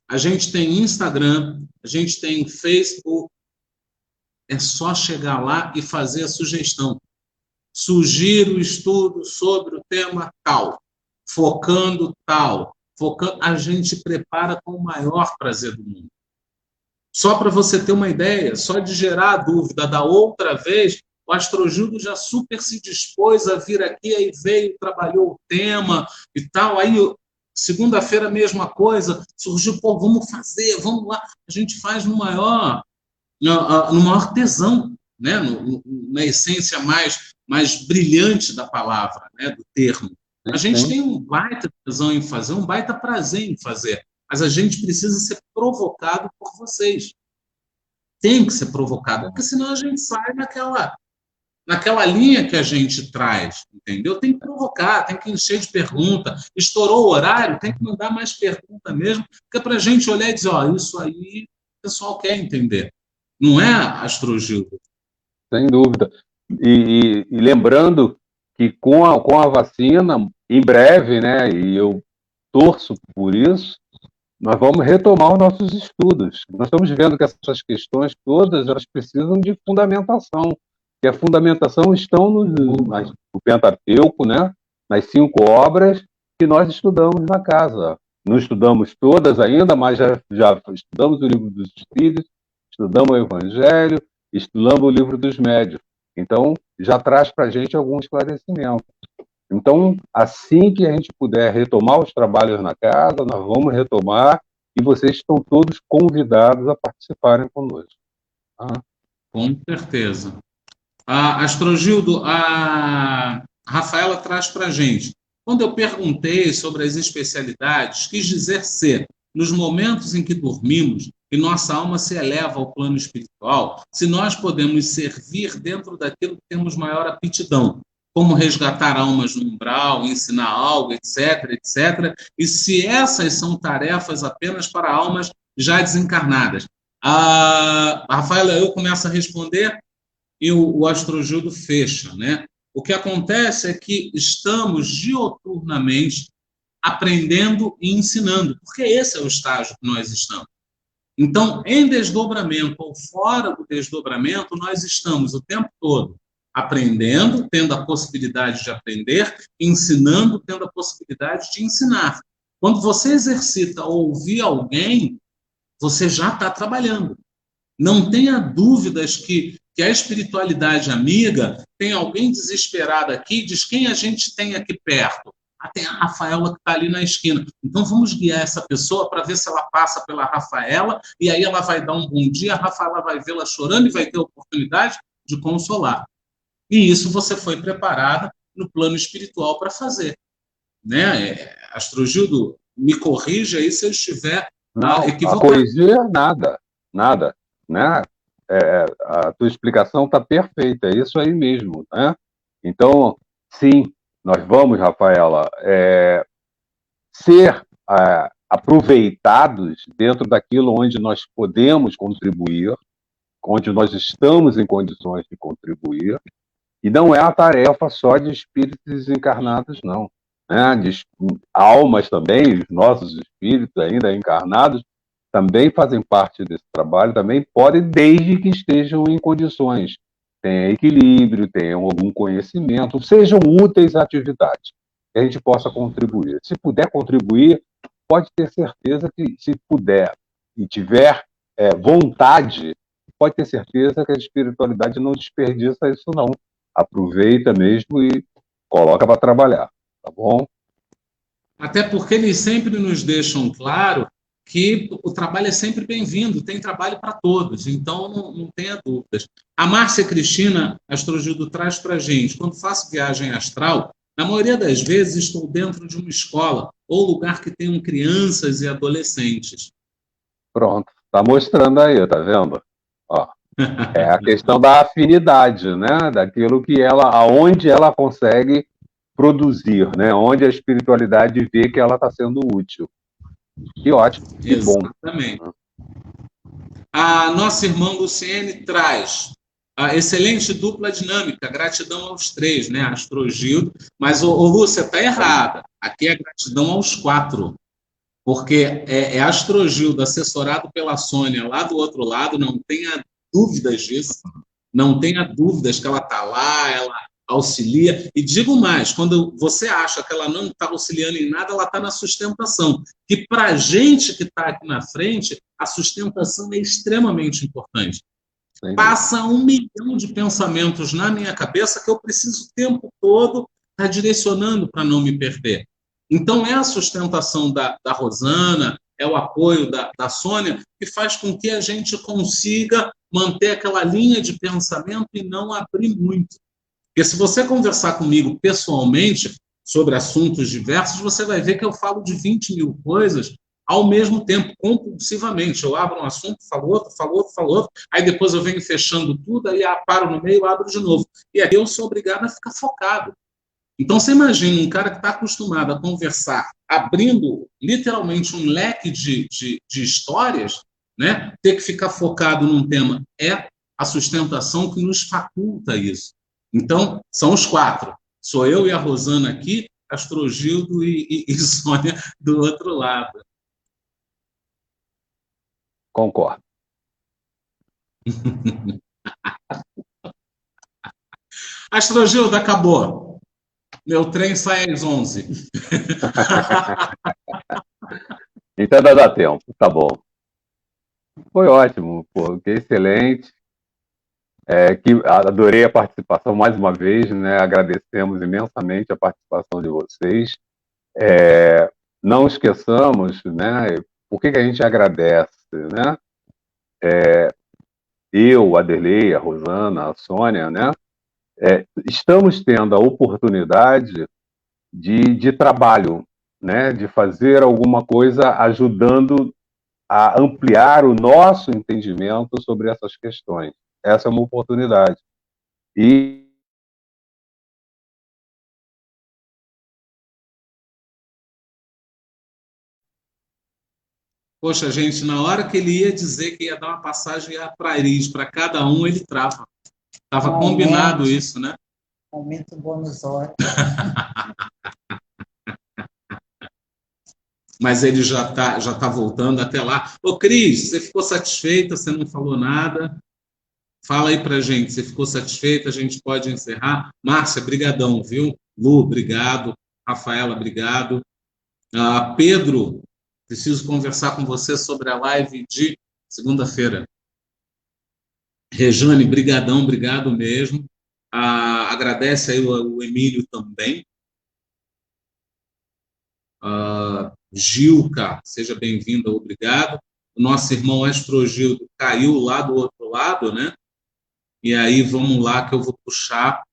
a gente tem Instagram, a gente tem Facebook. É só chegar lá e fazer a sugestão. Sugiro o estudo sobre o tema tal, focando tal, a gente prepara com o maior prazer do mundo. Só para você ter uma ideia, só de gerar a dúvida da outra vez, o Astrogildo já super se dispôs a vir aqui, aí veio, trabalhou o tema e tal, aí segunda-feira a mesma coisa, surgiu, pô, vamos fazer, vamos lá, a gente faz no maior tesão, né? Na essência mais brilhante da palavra, né? Do termo. A gente tem um baita tesão em fazer, um baita prazer em fazer, mas a gente precisa ser provocado por vocês. Tem que ser provocado, porque senão a gente sai naquela linha que a gente traz, entendeu? Tem que provocar, tem que encher de pergunta. Estourou o horário, tem que mandar mais pergunta mesmo, porque é para a gente olhar e dizer, isso aí o pessoal quer entender. Não é, Astrogildo? Sem dúvida. E lembrando que com a vacina, em breve, né, e eu torço por isso, nós vamos retomar os nossos estudos. Nós estamos vendo que essas questões todas, elas precisam de fundamentação, que a fundamentação estão no Pentateuco, né? Nas 5 obras que nós estudamos na casa. Não estudamos todas ainda, mas já estudamos o livro dos Espíritos, estudamos o Evangelho, estudamos o livro dos Médiuns. Então, já traz para a gente algum esclarecimento. Então, assim que a gente puder retomar os trabalhos na casa, nós vamos retomar e vocês estão todos convidados a participarem conosco. Tá? Com certeza. Astrogildo, a Rafaela traz para a gente. Quando eu perguntei sobre as especialidades, quis dizer se, nos momentos em que dormimos e nossa alma se eleva ao plano espiritual, se nós podemos servir dentro daquilo que temos maior aptidão, como resgatar almas no umbral, ensinar algo, etc., etc., e se essas são tarefas apenas para almas já desencarnadas. Rafaela, eu começo a responder e o Astrogildo fecha, né? O que acontece é que estamos dioturnamente aprendendo e ensinando, porque esse é o estágio que nós estamos. Então, em desdobramento ou fora do desdobramento, nós estamos o tempo todo aprendendo, tendo a possibilidade de aprender, ensinando, tendo a possibilidade de ensinar. Quando você exercita ouvir alguém, você já está trabalhando. Não tenha dúvidas que a espiritualidade amiga tem alguém desesperado aqui, diz quem a gente tem aqui perto. Tem a Rafaela que está ali na esquina. Então vamos guiar essa pessoa para ver se ela passa pela Rafaela e aí ela vai dar um bom dia, a Rafaela vai vê-la chorando e vai ter a oportunidade de consolar. E isso você foi preparada no plano espiritual para fazer. Né? Astrogildo, me corrija aí se eu estiver equivocado. Corrigir nada, né? A tua explicação está perfeita, é isso aí mesmo, né? Então, sim, nós vamos, Rafaela, ser aproveitados dentro daquilo onde nós podemos contribuir, onde nós estamos em condições de contribuir, e não é a tarefa só de espíritos desencarnados, não. Né? De almas também, os nossos espíritos ainda encarnados, também fazem parte desse trabalho, também podem, desde que estejam em condições, tenham equilíbrio, tenham algum conhecimento, sejam úteis à atividade, que a gente possa contribuir. Se puder contribuir, pode ter certeza que, se puder e tiver vontade, pode ter certeza que a espiritualidade não desperdiça isso, não. Aproveita mesmo e coloca para trabalhar, tá bom? Até porque eles sempre nos deixam claro que o trabalho é sempre bem-vindo, tem trabalho para todos, então não tenha dúvidas. A Márcia Cristina Astrogildo traz para a gente, quando faço viagem astral, na maioria das vezes estou dentro de uma escola ou lugar que tenham crianças e adolescentes. Pronto, está mostrando aí, tá vendo? Ó, é a questão da afinidade, né? Daquilo que aonde ela consegue produzir, né? Onde a espiritualidade vê que ela está sendo útil. Que ótimo, que bom. Exatamente. A nossa irmã Luciene traz a excelente dupla dinâmica, gratidão aos 3, né? Astrogildo, mas, Lúcia, está errada. Aqui é gratidão aos 4, porque é Astrogildo assessorado pela Sônia lá do outro lado, não tenha dúvidas disso, não tenha dúvidas que ela está lá, ela auxilia, e digo mais, quando você acha que ela não está auxiliando em nada, ela está na sustentação, que para a gente que está aqui na frente, a sustentação é extremamente importante. Passa 1 milhão de pensamentos na minha cabeça que eu preciso o tempo todo estar direcionando para não me perder. Então, é a sustentação da Rosana, é o apoio da Sônia, que faz com que a gente consiga manter aquela linha de pensamento e não abrir muito. Porque se você conversar comigo pessoalmente sobre assuntos diversos, você vai ver que eu falo de 20 mil coisas ao mesmo tempo, compulsivamente. Eu abro um assunto, falo outro, aí depois eu venho fechando tudo, aí paro no meio, abro de novo. E aí eu sou obrigado a ficar focado. Então, você imagina um cara que está acostumado a conversar, abrindo literalmente um leque de histórias, né? Ter que ficar focado num tema é a sustentação que nos faculta isso. Então, são os 4. Sou eu e a Rosana aqui, Astrogildo e Sônia do outro lado. Concordo. Astrogildo, acabou. Meu trem sai às 11. Então ainda dá tempo, tá bom. Foi ótimo, pô, que excelente. Adorei a participação mais uma vez, né? Agradecemos imensamente a participação de vocês. Não esqueçamos, né? Por que a gente agradece, né? Eu, a Aderlei, a Rosana, a Sônia, né? Estamos tendo a oportunidade de trabalho, né? De fazer alguma coisa ajudando a ampliar o nosso entendimento sobre essas questões. Essa é uma oportunidade. E Poxa, gente, na hora que ele ia dizer que ia dar uma passagem a Paris para cada um, ele trava. Estava combinado isso, né? Aumento bônus hora. Mas ele já tá voltando até lá. Ô, Cris, você ficou satisfeita? Você não falou nada? Fala aí pra gente, você ficou satisfeita? A gente pode encerrar? Márcia, brigadão, viu? Lu, obrigado. Rafaela, obrigado. Pedro, preciso conversar com você sobre a live de segunda-feira. Rejane, brigadão, obrigado mesmo. Agradece aí o Emílio também. Gilca, seja bem-vinda, obrigado. O nosso irmão Astrogildo caiu lá do outro lado, né? E aí vamos lá que eu vou puxar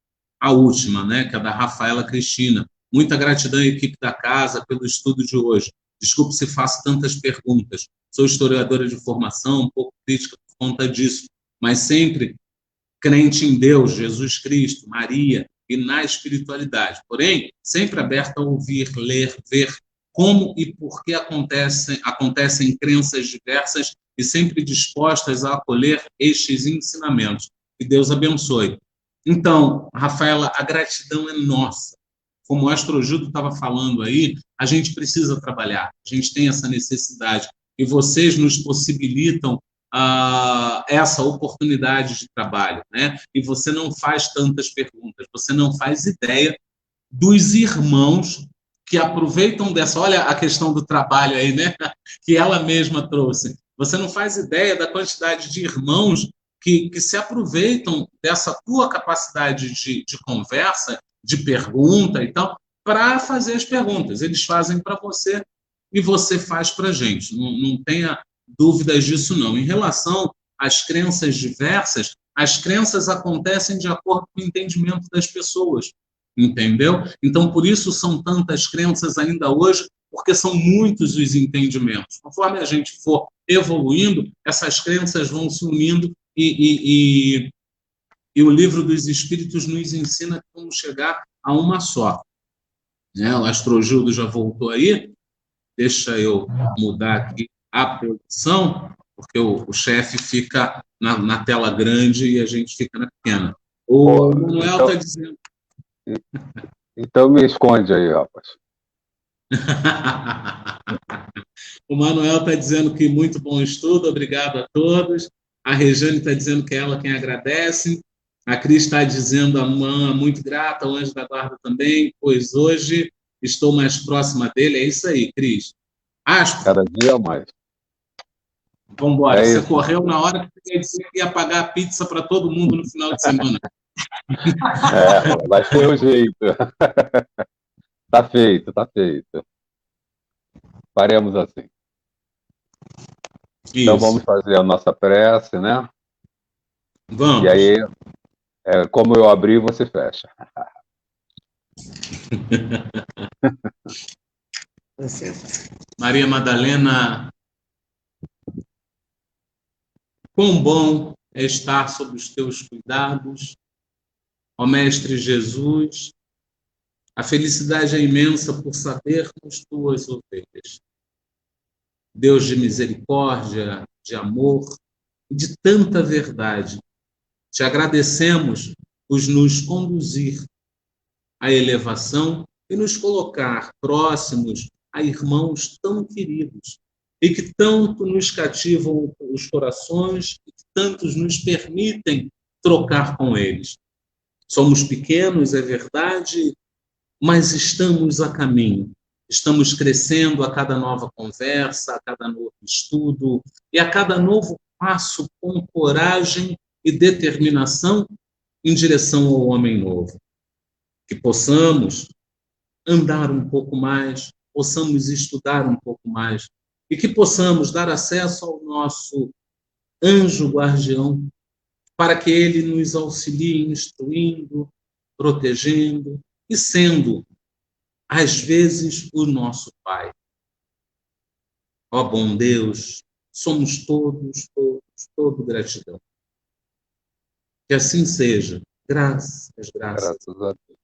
a última, né? Que é da Rafaela Cristina. Muita gratidão à equipe da casa pelo estudo de hoje. Desculpe se faço tantas perguntas. Sou historiadora de formação, um pouco crítica por conta disso, mas sempre crente em Deus, Jesus Cristo, Maria e na espiritualidade. Porém, sempre aberta a ouvir, ler, ver como e por que acontecem crenças diversas e sempre dispostas a acolher estes ensinamentos. Que Deus abençoe. Então, Rafaela, a gratidão é nossa. Como o Astrogildo estava falando aí, a gente precisa trabalhar, a gente tem essa necessidade. E vocês nos possibilitam essa oportunidade de trabalho, né? E você não faz tantas perguntas, você não faz ideia dos irmãos que aproveitam dessa, olha a questão do trabalho aí, né? Que ela mesma trouxe. Você não faz ideia da quantidade de irmãos que se aproveitam dessa tua capacidade de conversa, de pergunta e tal, para fazer as perguntas. Eles fazem para você e você faz para a gente. Não tenha dúvidas disso, não. Em relação às crenças diversas, as crenças acontecem de acordo com o entendimento das pessoas, entendeu? Então, por isso são tantas crenças ainda hoje, porque são muitos os entendimentos. Conforme a gente for evoluindo, essas crenças vão se unindo e o Livro dos Espíritos nos ensina como chegar a uma só. Né? O Astrogildo já voltou aí. Deixa eu mudar aqui a produção, porque o chefe fica na tela grande e a gente fica na pequena. O Manuel está dizendo... Então me esconde aí, rapaz. O Manuel está dizendo que muito bom estudo, obrigado a todos. A Rejane está dizendo que é ela quem agradece. A Cris está dizendo a mãe muito grata, o anjo da guarda também, pois hoje estou mais próxima dele. É isso aí, Cris. Cada dia mais. Vamos embora. Você correu na hora que você ia pagar a pizza para todo mundo no final de semana. Vai ter o jeito. Tá feito, tá feito. Faremos assim. Isso. Então vamos fazer a nossa prece, né? Vamos. E aí, como eu abri, você fecha. Maria Madalena, quão bom é estar sob os teus cuidados, ó Mestre Jesus. A felicidade é imensa por sabermos tuas ovelhas. Deus de misericórdia, de amor e de tanta verdade, te agradecemos por nos conduzir à elevação e nos colocar próximos a irmãos tão queridos, e que tanto nos cativam os corações e que tantos nos permitem trocar com eles. Somos pequenos, é verdade, mas estamos a caminho. Estamos crescendo a cada nova conversa, a cada novo estudo e a cada novo passo com coragem e determinação em direção ao homem novo. Que possamos andar um pouco mais, possamos estudar um pouco mais e que possamos dar acesso ao nosso anjo guardião para que ele nos auxilie instruindo, protegendo e sendo, às vezes, o nosso Pai. Ó bom Deus, somos todo gratidão. Que assim seja. Graças. Graças a Deus.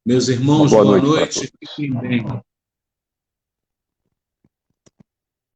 Meus irmãos, Boa boa noite para noite. todos. Fiquem bem.